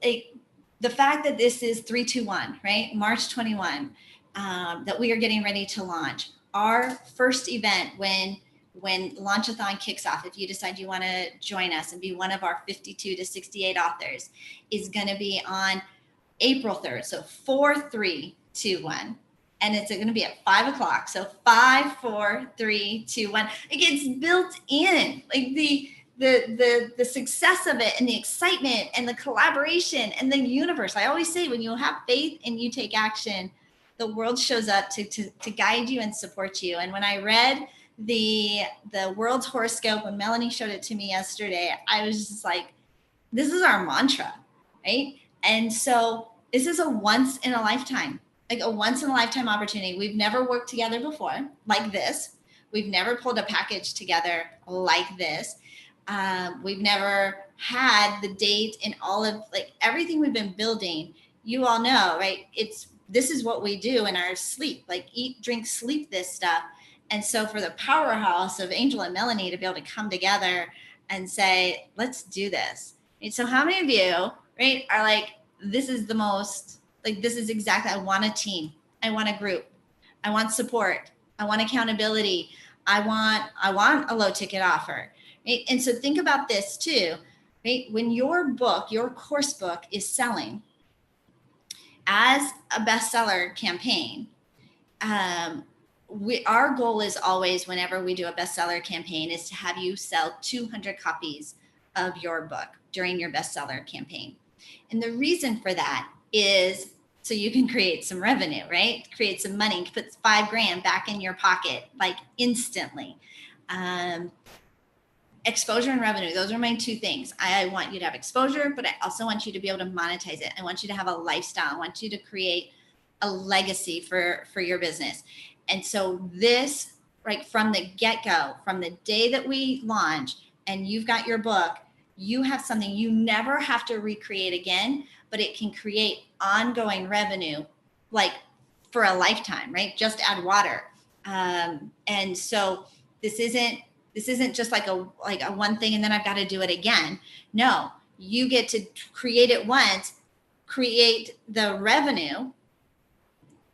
the fact that this is 321, right? March 21, that we are getting ready to launch our first event when when Launchathon kicks off, if you decide you want to join us and be one of our 52 to 68 authors, is going to be on April 3rd. So 4, 3, 2, 1. And it's going to be at 5 o'clock. So 5, 4, 3, 2, 1. It gets built in, like the success of it and the excitement and the collaboration and the universe. I always say, when you have faith and you take action, the world shows up to guide you and support you. And when I read the world's horoscope, when Melanie showed it to me yesterday, I was just like, this is our mantra, right? And so this is a once in a lifetime, like a once in a lifetime opportunity. We've never worked together before like this. We've never pulled a package together like this. We've never had the date and all of like everything we've been building. You all know, right? This is what we do in our sleep, like eat, drink, sleep this stuff. And so for the powerhouse of Angel and Melanie to be able to come together and say, let's do this. And so how many of you, right, are like, this is the most, like, this is exactly, I want a team. I want a group. I want support. I want accountability. I want a low ticket offer. Right? And so think about this too, right? When your book, your course book is selling as a bestseller campaign, our goal is always, whenever we do a bestseller campaign, is to have you sell 200 copies of your book during your bestseller campaign. And the reason for that is so you can create some revenue, right? Create some money, put $5,000 back in your pocket, like instantly. Exposure and revenue. Those are my two things. I want you to have exposure, but I also want you to be able to monetize it. I want you to have a lifestyle. I want you to create a legacy for your business. And so this, right from the get-go, from the day that we launch and you've got your book, you have something you never have to recreate again, but it can create ongoing revenue, like for a lifetime, right? Just add water. And so this isn't just like a one thing and then I've got to do it again. No, you get to create it once, create the revenue,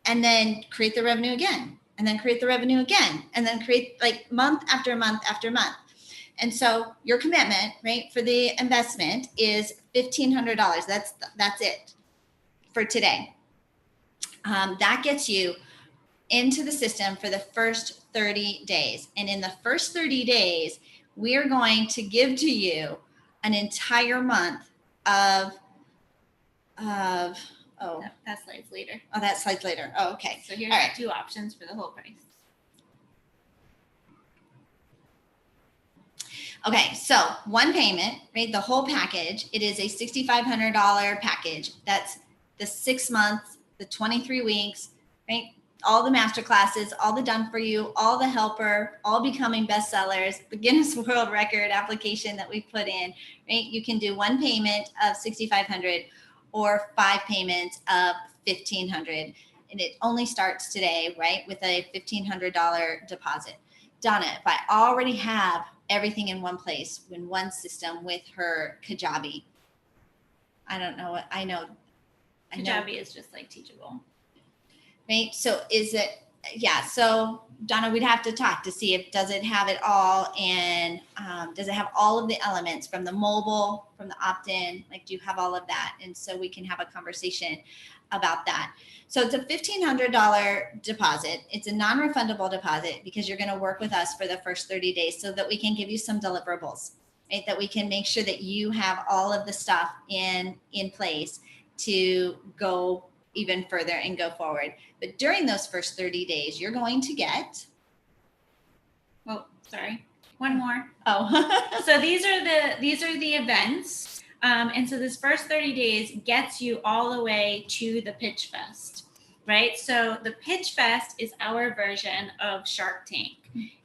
and then create the revenue again, and then create the revenue again, and then create like month after month after month. And so your commitment, right, for the investment is $1,500. That's it for today. That gets you into the system for the first 30 days. And in the first 30 days, we are going to give to you an entire month of that slide's later. Oh, that slide's later. Oh, okay. So here's all right. 2 options for the whole price. Okay, so one payment, right? The whole package, it is a $6,500 package. That's the 6 months, the 23 weeks, right? All the master classes, all the done for you, all the helper, all becoming bestsellers, the Guinness World Record application that we put in, right? You can do one payment of $6,500 or 5 payments of $1,500. And it only starts today, right? With a $1,500 deposit. Donna, if I already have everything in one place, in one system with her Kajabi, I don't know what I know. Kajabi is just like Teachable. Right. So is it, yeah. So Donna, we'd have to talk to see if, does it have it all? And does it have all of the elements from the mobile, from the opt-in? Like, do you have all of that? And so we can have a conversation about that. So it's a $1,500 deposit. It's a non-refundable deposit because you're going to work with us for the first 30 days so that we can give you some deliverables, right? That we can make sure that you have all of the stuff in place to go even further and go forward. But during those first 30 days, you're going to get, oh, sorry, one more. Oh, So these are the events. And so this first 30 days gets you all the way to the Pitchfest, right? So the Pitchfest is our version of Shark Tank.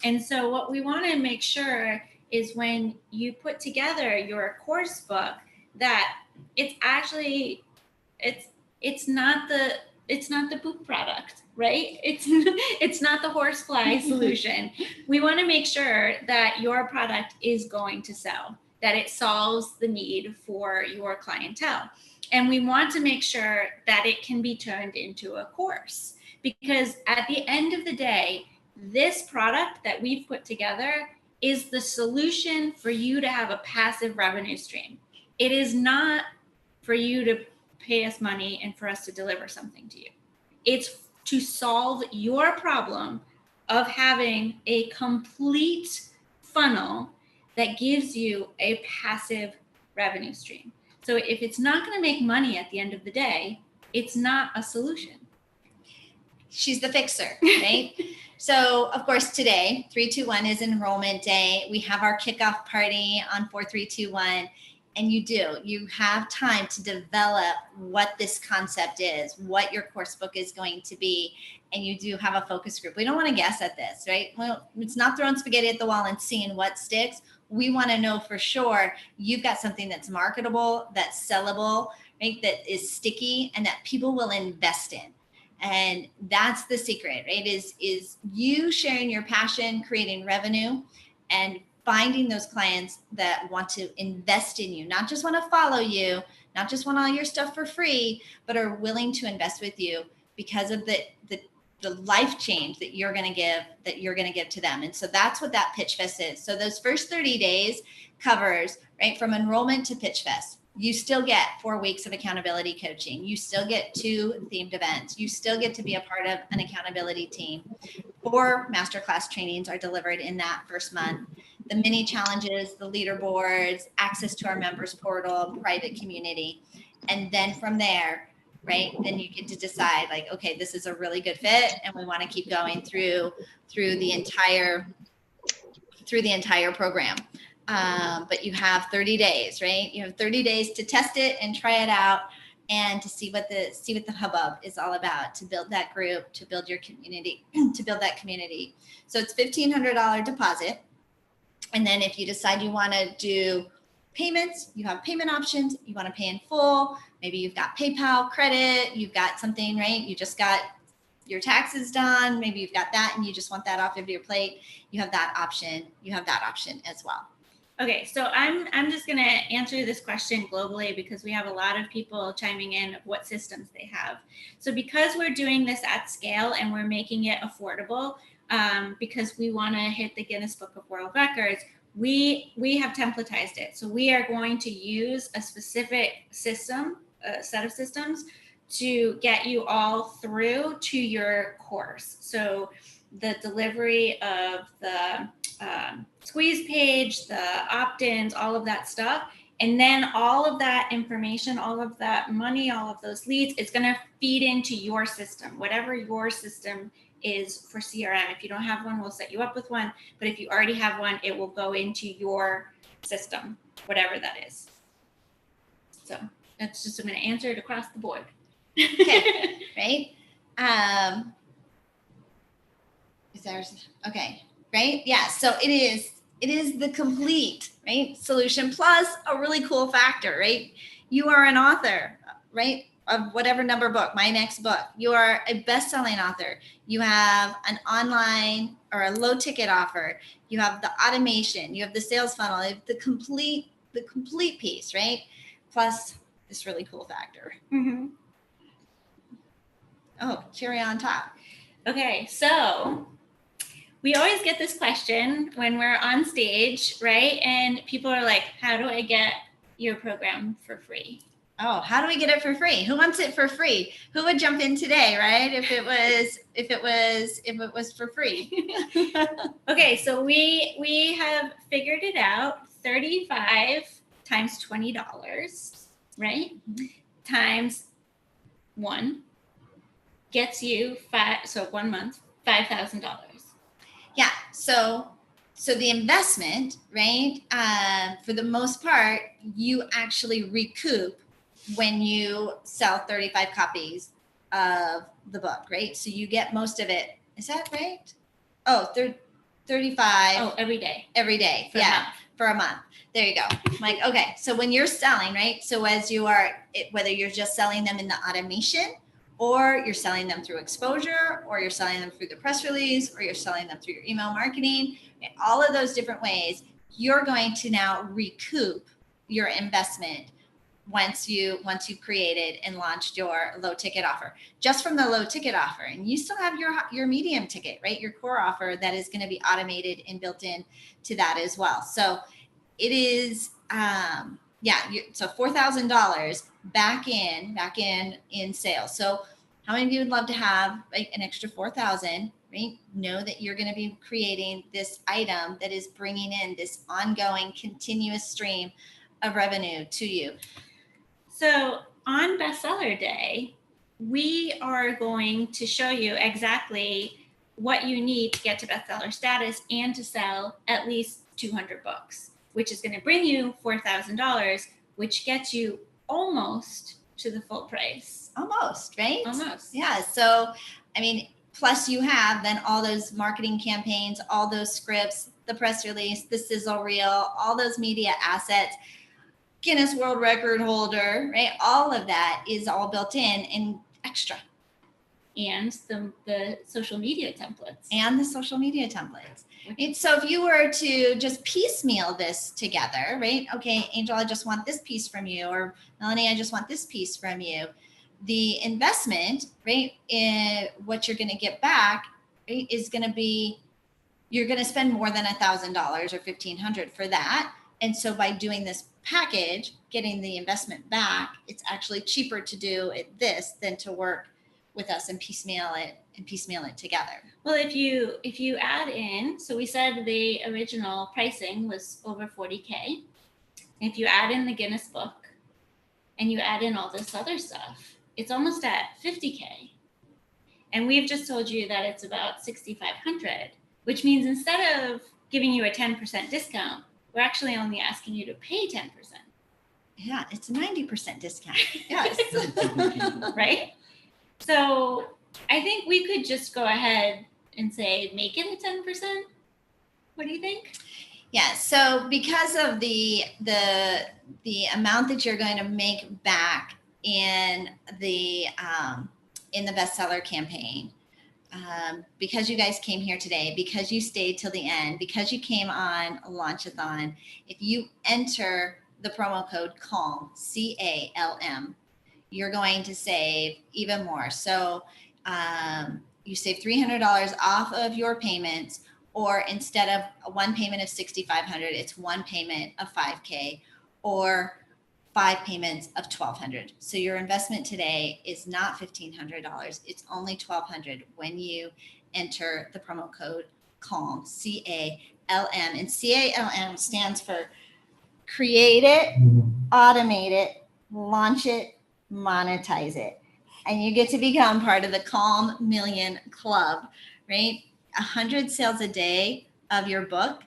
And so what we want to make sure is when you put together your course book, that it's actually, it's not the poop product, right? It's not the horsefly solution. We want to make sure that your product is going to sell, that it solves the need for your clientele. And we want to make sure that it can be turned into a course, because at the end of the day, this product that we've put together is the solution for you to have a passive revenue stream. It is not for you to pay us money and for us to deliver something to you. It's to solve your problem of having a complete funnel that gives you a passive revenue stream. So if it's not going to make money at the end of the day, it's not a solution. She's the fixer, right? So of course today, 321 is enrollment day. We have our kickoff party on 4321. And you have time to develop what this concept is, what your course book is going to be. And you do have a focus group. We don't want to guess at this, right? Well, it's not throwing spaghetti at the wall and seeing what sticks. We want to know for sure you've got something that's marketable, that's sellable, right? That is sticky and that people will invest in. And that's the secret, right? Is you sharing your passion, creating revenue, and finding those clients that want to invest in you, not just want to follow you, not just want all your stuff for free, but are willing to invest with you because of the life change that you're going to give to them. And so that's what that Pitchfest is. So those first 30 days covers, right, from enrollment to Pitchfest. You still get 4 weeks of accountability coaching. You still get 2 themed events. You still get to be a part of an accountability team. 4 masterclass trainings are delivered in that first month. The mini challenges, the leaderboards, access to our members portal, private community. And then from there, right, then you get to decide like, okay, this is a really good fit and we want to keep going through the entire program. But you have 30 days, right? You have 30 days to test it and try it out and to see what the hubbub is all about, to build that group, to build your community, to build that community. So it's $1,500 deposit. And then if you decide you want to do payments, you have payment options. You want to pay in full. Maybe you've got PayPal credit. You've got something, right? You just got your taxes done. Maybe you've got that and you just want that off of your plate. You have that option. You have that option as well. Okay, so I'm just going to answer this question globally because we have a lot of people chiming in what systems they have. So because we're doing this at scale and we're making it affordable, because we want to hit the Guinness Book of World Records, we have templatized it. So we are going to use a specific system, a set of systems to get you all through to your course. So the delivery of the squeeze page, the opt-ins, all of that stuff. And then all of that information, all of that money, all of those leads, it's going to feed into your system, whatever your system is for CRM. If you don't have one, we'll set you up with one. But if you already have one, it will go into your system, whatever that is. So that's just, I'm going to answer it across the board. Okay, right? Okay, right? Yeah, so it is the complete, right, solution plus a really cool factor, right? You are an author, right, of whatever number book, my next book. You are a best-selling author. You have an online or a low ticket offer. You have the automation. You have the sales funnel. You have the complete piece, right? Plus this really cool factor. Mm-hmm. Oh, cherry on top. Okay, so we always get this question when we're on stage, right? And people are like, how do I get your program for free? Oh, how do we get it for free? Who wants it for free? Who would jump in today, right? If it was for free. Okay, so we have figured it out. 35 times $20, right? Mm-hmm. Times 1 gets you 1 month, $5,000. Yeah. So the investment, right? For the most part, you actually recoup when you sell 35 copies of the book, right? So you get most of it. Is that right? Oh, 35. Oh, every day. Every day. For a month. There you go. I'm like, okay. So when you're selling, right? So as you are, whether you're just selling them in the automation, or you're selling them through exposure, or you're selling them through the press release, or you're selling them through your email marketing, all of those different ways, you're going to now recoup your investment once you created and launched your low ticket offer, just from the low ticket offer. And you still have your medium ticket, right? Your core offer that is going to be automated and built in to that as well. So it is, so $4,000 back in sales. So how many of you would love to have like an extra 4,000, right? Know that you're going to be creating this item that is bringing in this ongoing continuous stream of revenue to you. So on bestseller day, we are going to show you exactly what you need to get to bestseller status and to sell at least 200 books, which is going to bring you $4,000, which gets you almost to the full price. Almost, right? Almost. Yeah. So, I mean, plus you have then all those marketing campaigns, all those scripts, the press release, the sizzle reel, all those media assets, Guinness World Record holder, right? All of that is all built in and extra. And the social media templates. Right? So if you were to just piecemeal this together, right? Okay, Angel, I just want this piece from you, or Melanie, I just want this piece from you. The investment, right, in what you're going to get back, right, is going to be, you're going to spend more than $1,000 or $1,500 for that. And so by doing this package, getting the investment back, it's actually cheaper to do this than to work with us and piecemeal it together. Well, if you add in, so we said the original pricing was over $40K. If you add in the Guinness book and you add in all this other stuff, it's almost at $50K. And we've just told you that it's about $6,500, which means instead of giving you a 10% discount, we're actually only asking you to pay 10%. Yeah, it's a 90% discount. Yes. Right? So I think we could just go ahead and say, make it a 10%. What do you think? Yeah. So because of the amount that you're going to make back in the bestseller campaign, because you guys came here today, because you stayed till the end, because you came on Launchathon, if you enter the promo code CALM, CALM, you're going to save even more. So you save $300 off of your payments, or instead of one payment of $6,500, it's one payment of $5K, or 5 payments of $1,200. So your investment today is not $1,500. It's only $1,200 when you enter the promo code CALM, CALM. And CALM stands for create it, automate it, launch it, monetize it. And you get to become part of the Calm Million Club, right? 100 sales a day of your book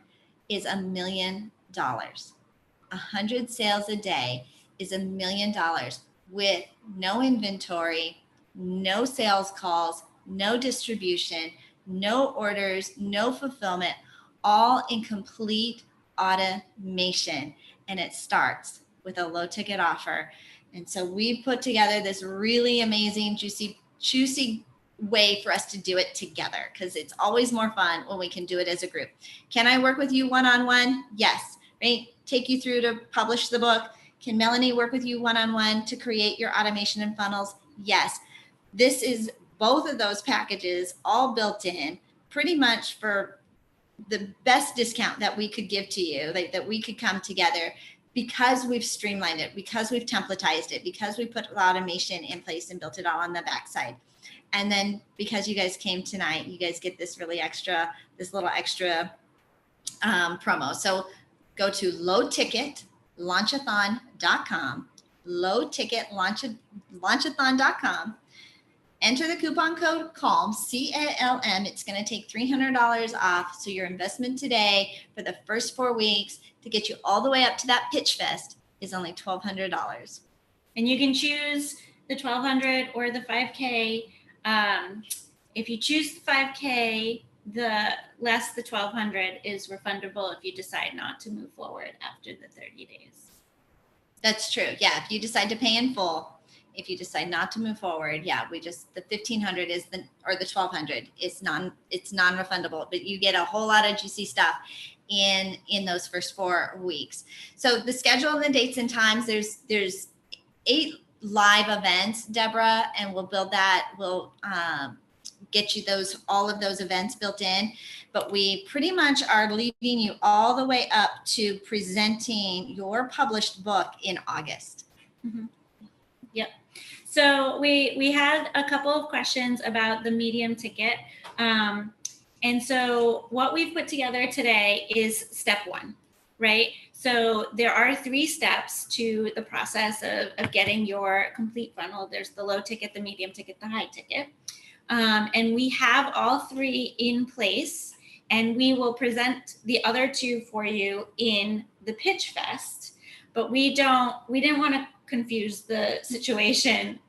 is $1 million. 100 sales a day is $1 million with no inventory, no sales calls, no distribution, no orders, no fulfillment, all in complete automation. And it starts with a low ticket offer. And so we put together this really amazing, juicy way for us to do it together, because it's always more fun when we can do it as a group. Can I work with you one-on-one? Yes. Right? Take you through to publish the book. Can Melanie work with you one-on-one to create your automation and funnels? Yes. This is both of those packages all built in pretty much for the best discount that we could give to you, like that we could come together, because we've streamlined it, because we've templatized it, because we put automation in place and built it all on the backside. And then because you guys came tonight, you guys get this little extra promo. So go to lowticket.launchathon.com, lowticket.launchathon.com. Enter the coupon code CALM, CALM. It's going to take $300 off. So your investment today for the first 4 weeks to get you all the way up to that Pitchfest is only $1,200. And you can choose the $1,200 or the $5K. If you choose the $5K, the less the $1,200 is refundable if you decide not to move forward after the 30 days. That's true. Yeah. If you decide to pay in full, if you decide not to move forward, the $1,500 is the $1,200 is it's non-refundable, but you get a whole lot of juicy stuff in those first 4 weeks. So the schedule and the dates and times, there's live events, Deborah, and we'll build that. We'll get you all of those events built in, but we pretty much are leading you all the way up to presenting your published book in August. Mm-hmm. Yep. So we had a couple of questions about the medium ticket. And so what we've put together today is step 1, right? So there are 3 steps to the process of getting your complete funnel. There's the low ticket, the medium ticket, the high ticket. And we have all 3 in place, and we will present the other 2 for you in the Pitchfest. But we didn't want to confuse the situation.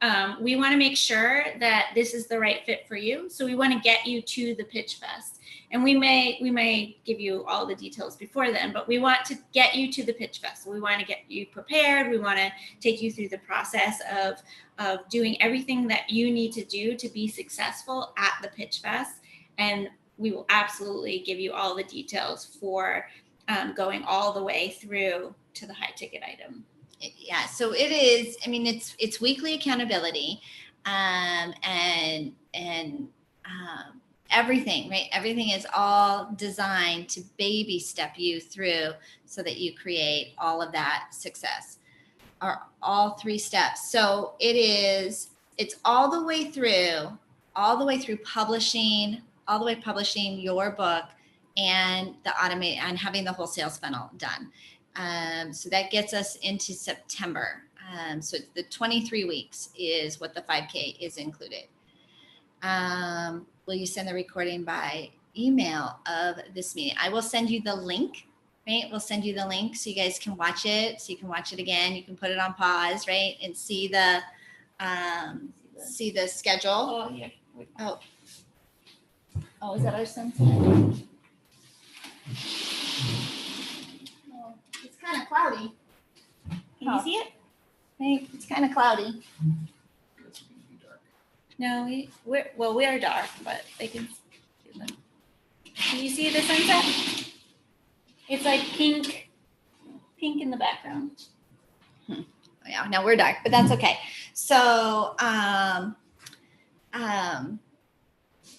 We want to make sure that this is the right fit for you. So we want to get you to the Pitchfest, and we may give you all the details before then, but we want to get you to the Pitchfest. We want to get you prepared. We want to take you through the process of doing everything that you need to do to be successful at the Pitchfest. And we will absolutely give you all the details for going all the way through to the high ticket item. Yeah, so it is, I mean, it's weekly accountability, and everything, right? Everything is all designed to baby step you through so that you create all of that success, or all 3 steps. So it's all the way through publishing your book and and having the whole sales funnel done. So that gets us into September. So it's the 23 weeks is what the 5K is included. Will you send the recording by email of this meeting? I will send you the link, right? We'll send you the link so you guys can watch it. So you can watch it again. You can put it on pause, right? And see the schedule. Oh, yeah. Oh, is that our sunset? It's kind of cloudy. Can you see it? Right? It's kind of cloudy. It's gonna be dark. No, we are dark, but they can see them. Can you see the sunset? It's like pink in the background. Yeah, no, we're dark, but that's okay. So,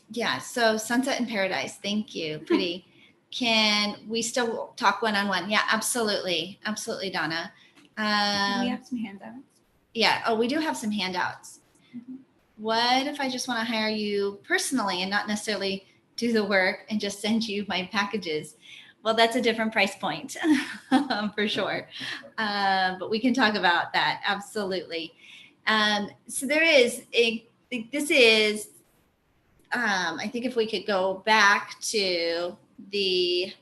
yeah, so Sunset in Paradise. Thank you. Pretty. Can we still talk one-on-one? Yeah, absolutely. Absolutely, Donna. We have some handouts. Yeah. Oh, we do have some handouts. Mm-hmm. What if I just want to hire you personally and not necessarily do the work and just send you my packages? Well, that's a different price point for sure. But we can talk about that. Absolutely. So there is I think if we could go back to the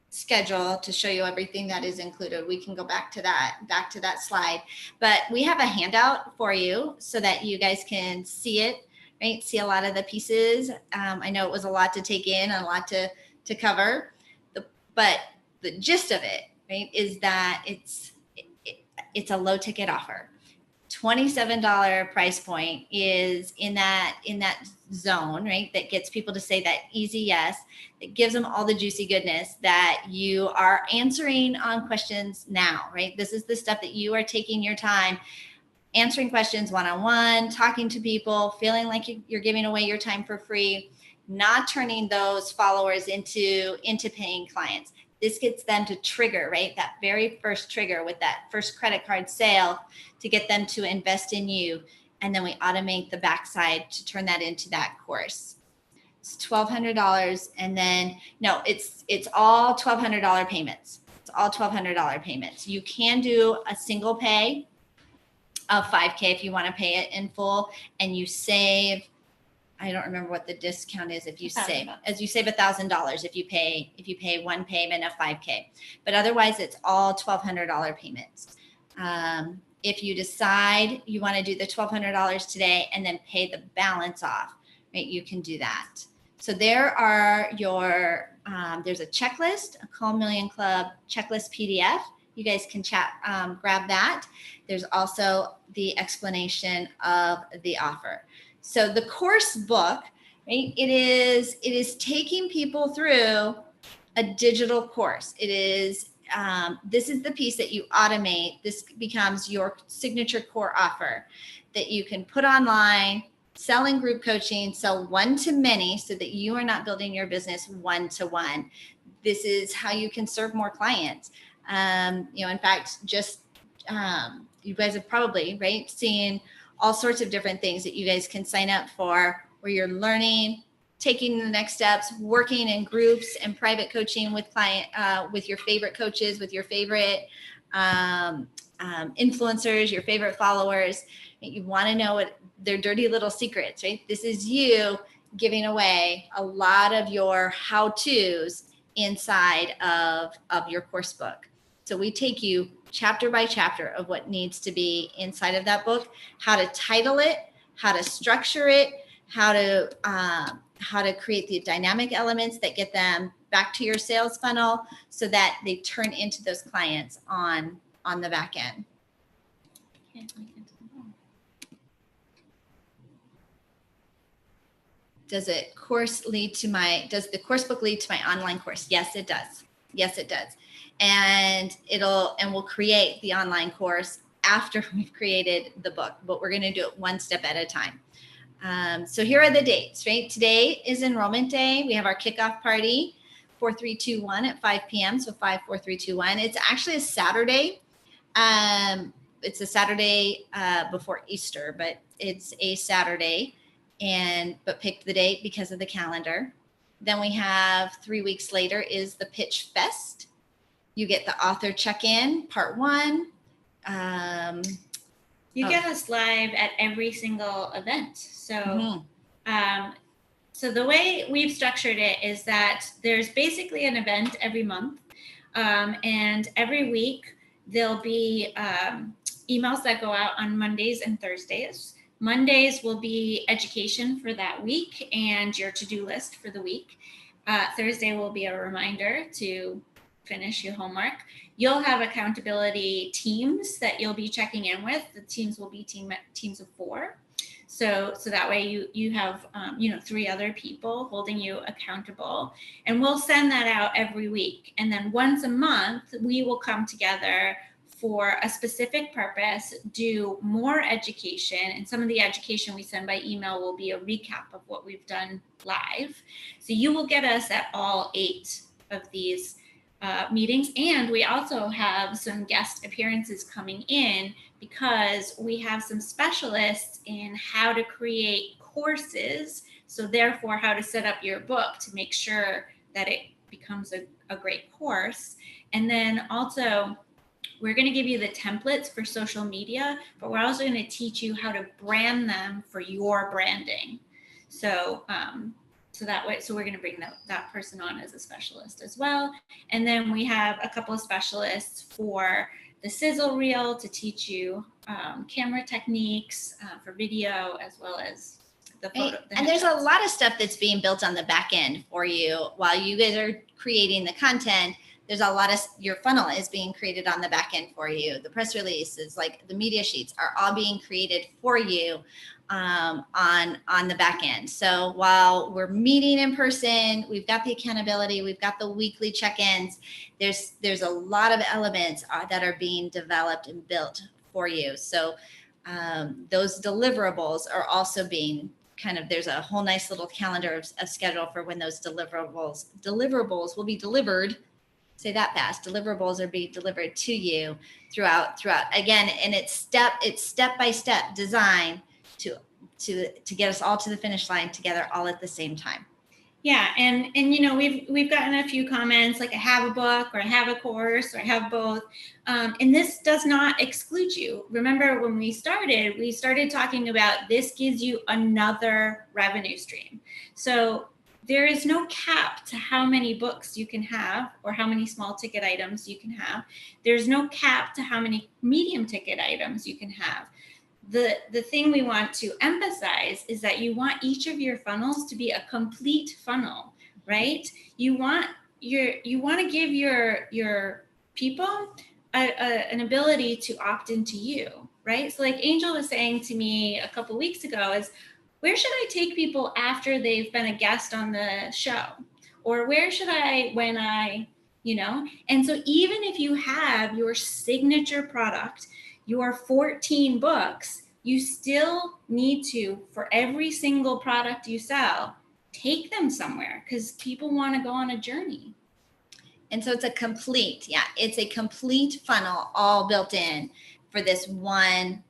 schedule to show you everything that is included, we can go back to that slide. But we have a handout for you so that you guys can see it, right? See a lot of the pieces. I know it was a lot to take in and a lot to cover, but the gist of it, right, is that it's a low ticket offer. $27 price point is in that zone, right? That gets people to say that easy yes. That gives them all the juicy goodness that you are answering on questions now, right? This is the stuff that you are taking your time answering questions one-on-one, talking to people, feeling like you're giving away your time for free, not turning those followers into paying clients. This gets them to trigger, right? That very first trigger with that first credit card sale to get them to invest in you. And then we automate the backside to turn that into that course. It's $1,200. And then, no, it's all $1,200 payments. It's all $1,200 payments. You can do a single pay of $5K if you want to pay it in full, and you save, I don't remember what the discount is if you save, as you save $1,000 if you pay one payment of $5K. But otherwise, it's all $1,200 payments. If you decide you want to do the $1,200 today and then pay the balance off, right, you can do that. So there are there's a checklist, a Call Million Club checklist PDF. You guys can grab that. There's also the explanation of the offer. So the course book, right, it is taking people through a digital course. It is this is the piece that you automate. This becomes your signature core offer that you can put online, sell in group coaching, sell one to many so that you are not building your business one to one. This is how you can serve more clients. In fact, just you guys have probably, right, seen all sorts of different things that you guys can sign up for where you're learning, taking the next steps, working in groups and private coaching with with your favorite coaches, with your favorite influencers, your favorite followers. You want to know what their dirty little secrets, right? This is you giving away a lot of your how-tos inside of your course book. So we take you chapter by chapter of what needs to be inside of that book, how to title it, how to structure it, how to create the dynamic elements that get them back to your sales funnel so that they turn into those clients on the back end. Does the course book lead to my online course? Yes, it does. Yes, it does. And we'll create the online course after we've created the book, but we're going to do it one step at a time. So here are the dates, right? Today is enrollment day. We have our kickoff party, 4-3-2-1 at 5 p.m. So 5-4-3-2-1. It's actually a Saturday. It's a Saturday before Easter, but it's a Saturday. But picked the date because of the calendar. Then we have 3 weeks later is the Pitchfest. You get the author check-in, part 1. You get us live at every single event. So, so the way we've structured it is that there's basically an event every month, and every week there'll be emails that go out on Mondays and Thursdays. Mondays will be education for that week and your to-do list for the week. Thursday will be a reminder to finish your homework. You'll have accountability teams that you'll be checking in with. The teams will be teams of 4. So that way you have 3 other people holding you accountable, and we'll send that out every week. And then once a month, we will come together for a specific purpose, do more education, and some of the education we send by email will be a recap of what we've done live. So you will get us at all 8 of these meetings, and we also have some guest appearances coming in because we have some specialists in how to create courses, so therefore how to set up your book to make sure that it becomes a great course. And then also, we're going to give you the templates for social media, but we're also going to teach you how to brand them for your branding. So, that way, so we're going to bring that person on as a specialist as well. And then we have a couple of specialists for the sizzle reel to teach you camera techniques for video, as well as the photo. And there's a lot of stuff that's being built on the back end for you while you guys are creating the content. There's a lot of your funnel is being created on the back end for you. The press releases, like the media sheets, are all being created for you on the back end. So while we're meeting in person, we've got the accountability, we've got the weekly check-ins. There's a lot of elements that are being developed and built for you. So those deliverables are also being there's a whole nice little calendar of schedule for when those deliverables will be delivered. Say that fast. Deliverables are being delivered to you throughout again, and it's step by step design to get us all to the finish line together all at the same time. Yeah, and we've gotten a few comments like I have a book, or I have a course, or I have both, and this does not exclude you. Remember when we started talking about this gives you another revenue stream. So there is no cap to how many books you can have or how many small ticket items you can have. There's no cap to how many medium ticket items you can have. The thing we want to emphasize is that you want each of your funnels to be a complete funnel, right? You want to give your people an ability to opt into you, right? So like Angel was saying to me a couple weeks ago is, where should I take people after they've been a guest on the show? Or where should I, when I you know? And so even if you have your signature product, your 14 books, you still need to, for every single product you sell, take them somewhere because people want to go on a journey. And so it's a complete funnel all built in for this one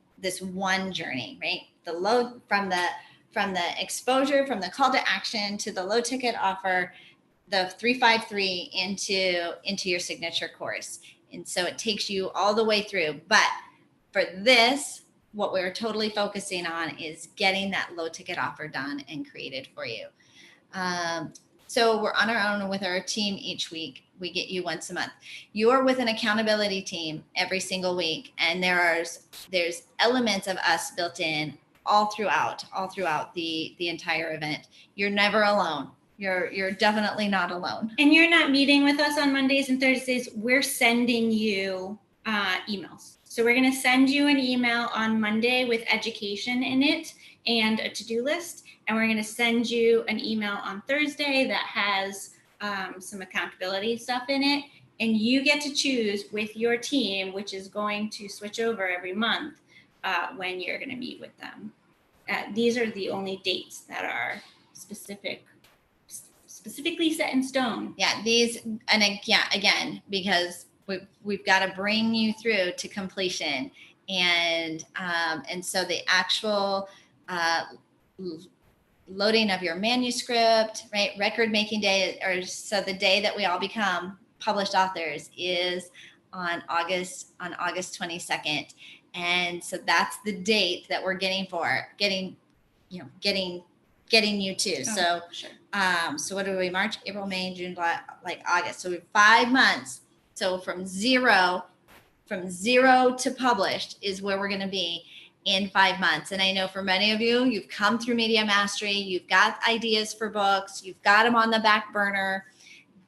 journey, right? The low from the exposure, from the call to action to the low ticket offer, the 353 into your signature course. And so it takes you all the way through. But for this, what we're totally focusing on is getting that low ticket offer done and created for you. So we're on our own with our team each week. We get you once a month. You're with an accountability team every single week. And there's elements of us built in all throughout the entire event. You're never alone. You're definitely not alone. And you're not meeting with us on Mondays and Thursdays. We're sending you emails. So we're going to send you an email on Monday with education in it and a to-do list. And we're going to send you an email on Thursday that has some accountability stuff in it. And you get to choose with your team, which is going to switch over every month when you're going to meet with them. These are the only dates that are specifically set in stone. Yeah, again, because we've got to bring you through to completion. And so the actual loading of your manuscript, right? Record making day, or so the day that we all become published authors is on August 22nd. And so that's the date that we're getting you to. Oh, so, sure. So what are we? March, April, May, June, July, like August. So we have 5 months. So from zero to published is where we're going to be in 5 months. And I know for many of you, you've come through Media Mastery, you've got ideas for books, you've got them on the back burner.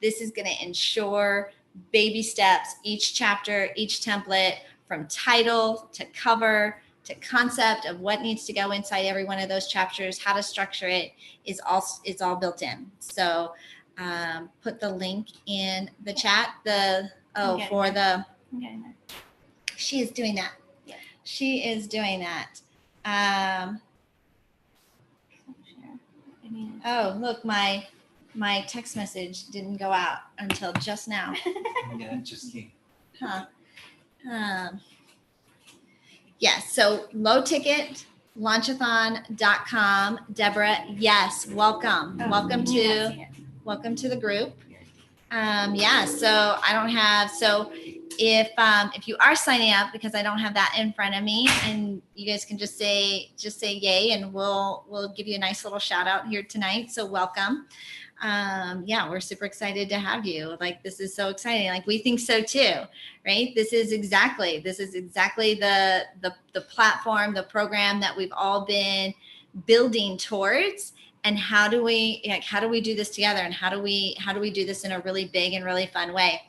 This is going to ensure baby steps, each chapter, each template, from title to cover to concept of what needs to go inside every one of those chapters, how to structure it is all built in. So put the link in the chat. She is doing that. Yeah. She is doing that. Oh, look, my text message didn't go out until just now. Yeah, it just came. Huh. Yes. So low ticket, launchathon.com. Deborah, yes. Welcome. Welcome to the group. Yeah. So I don't have, so if you are signing up, because I don't have that in front of me, and you guys can just say yay, and we'll give you a nice little shout out here tonight. So welcome. Yeah, we're super excited to have you. Like, this is so exciting. Like, we think so too, right? This is exactly the platform, the program that we've all been building towards. And how do we do this together? And how do we do this in a really big and really fun way?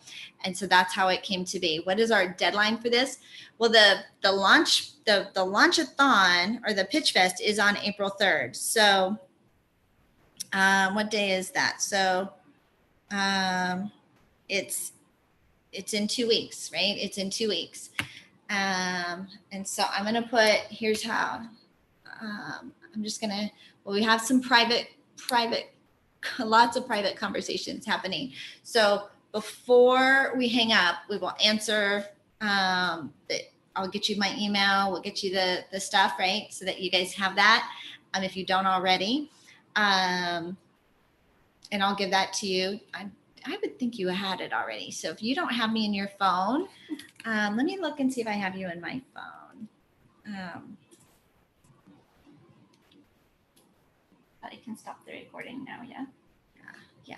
And so that's how it came to be. What is our deadline for this? Well, the Launchathon, or the Pitchfest, is on April 3rd. So what day is that? So it's in 2 weeks, right? It's in 2 weeks. And so I'm going to put, here's how, I'm just going to, well, we have some lots of private conversations happening. So before we hang up, we will answer, I'll get you my email. We'll get you the stuff, right? So that you guys have that. If you don't already, and I'll give that to you. I would think you had it already. So if you don't have me in your phone, let me look and see if I have you in my phone. I can stop the recording now, yeah?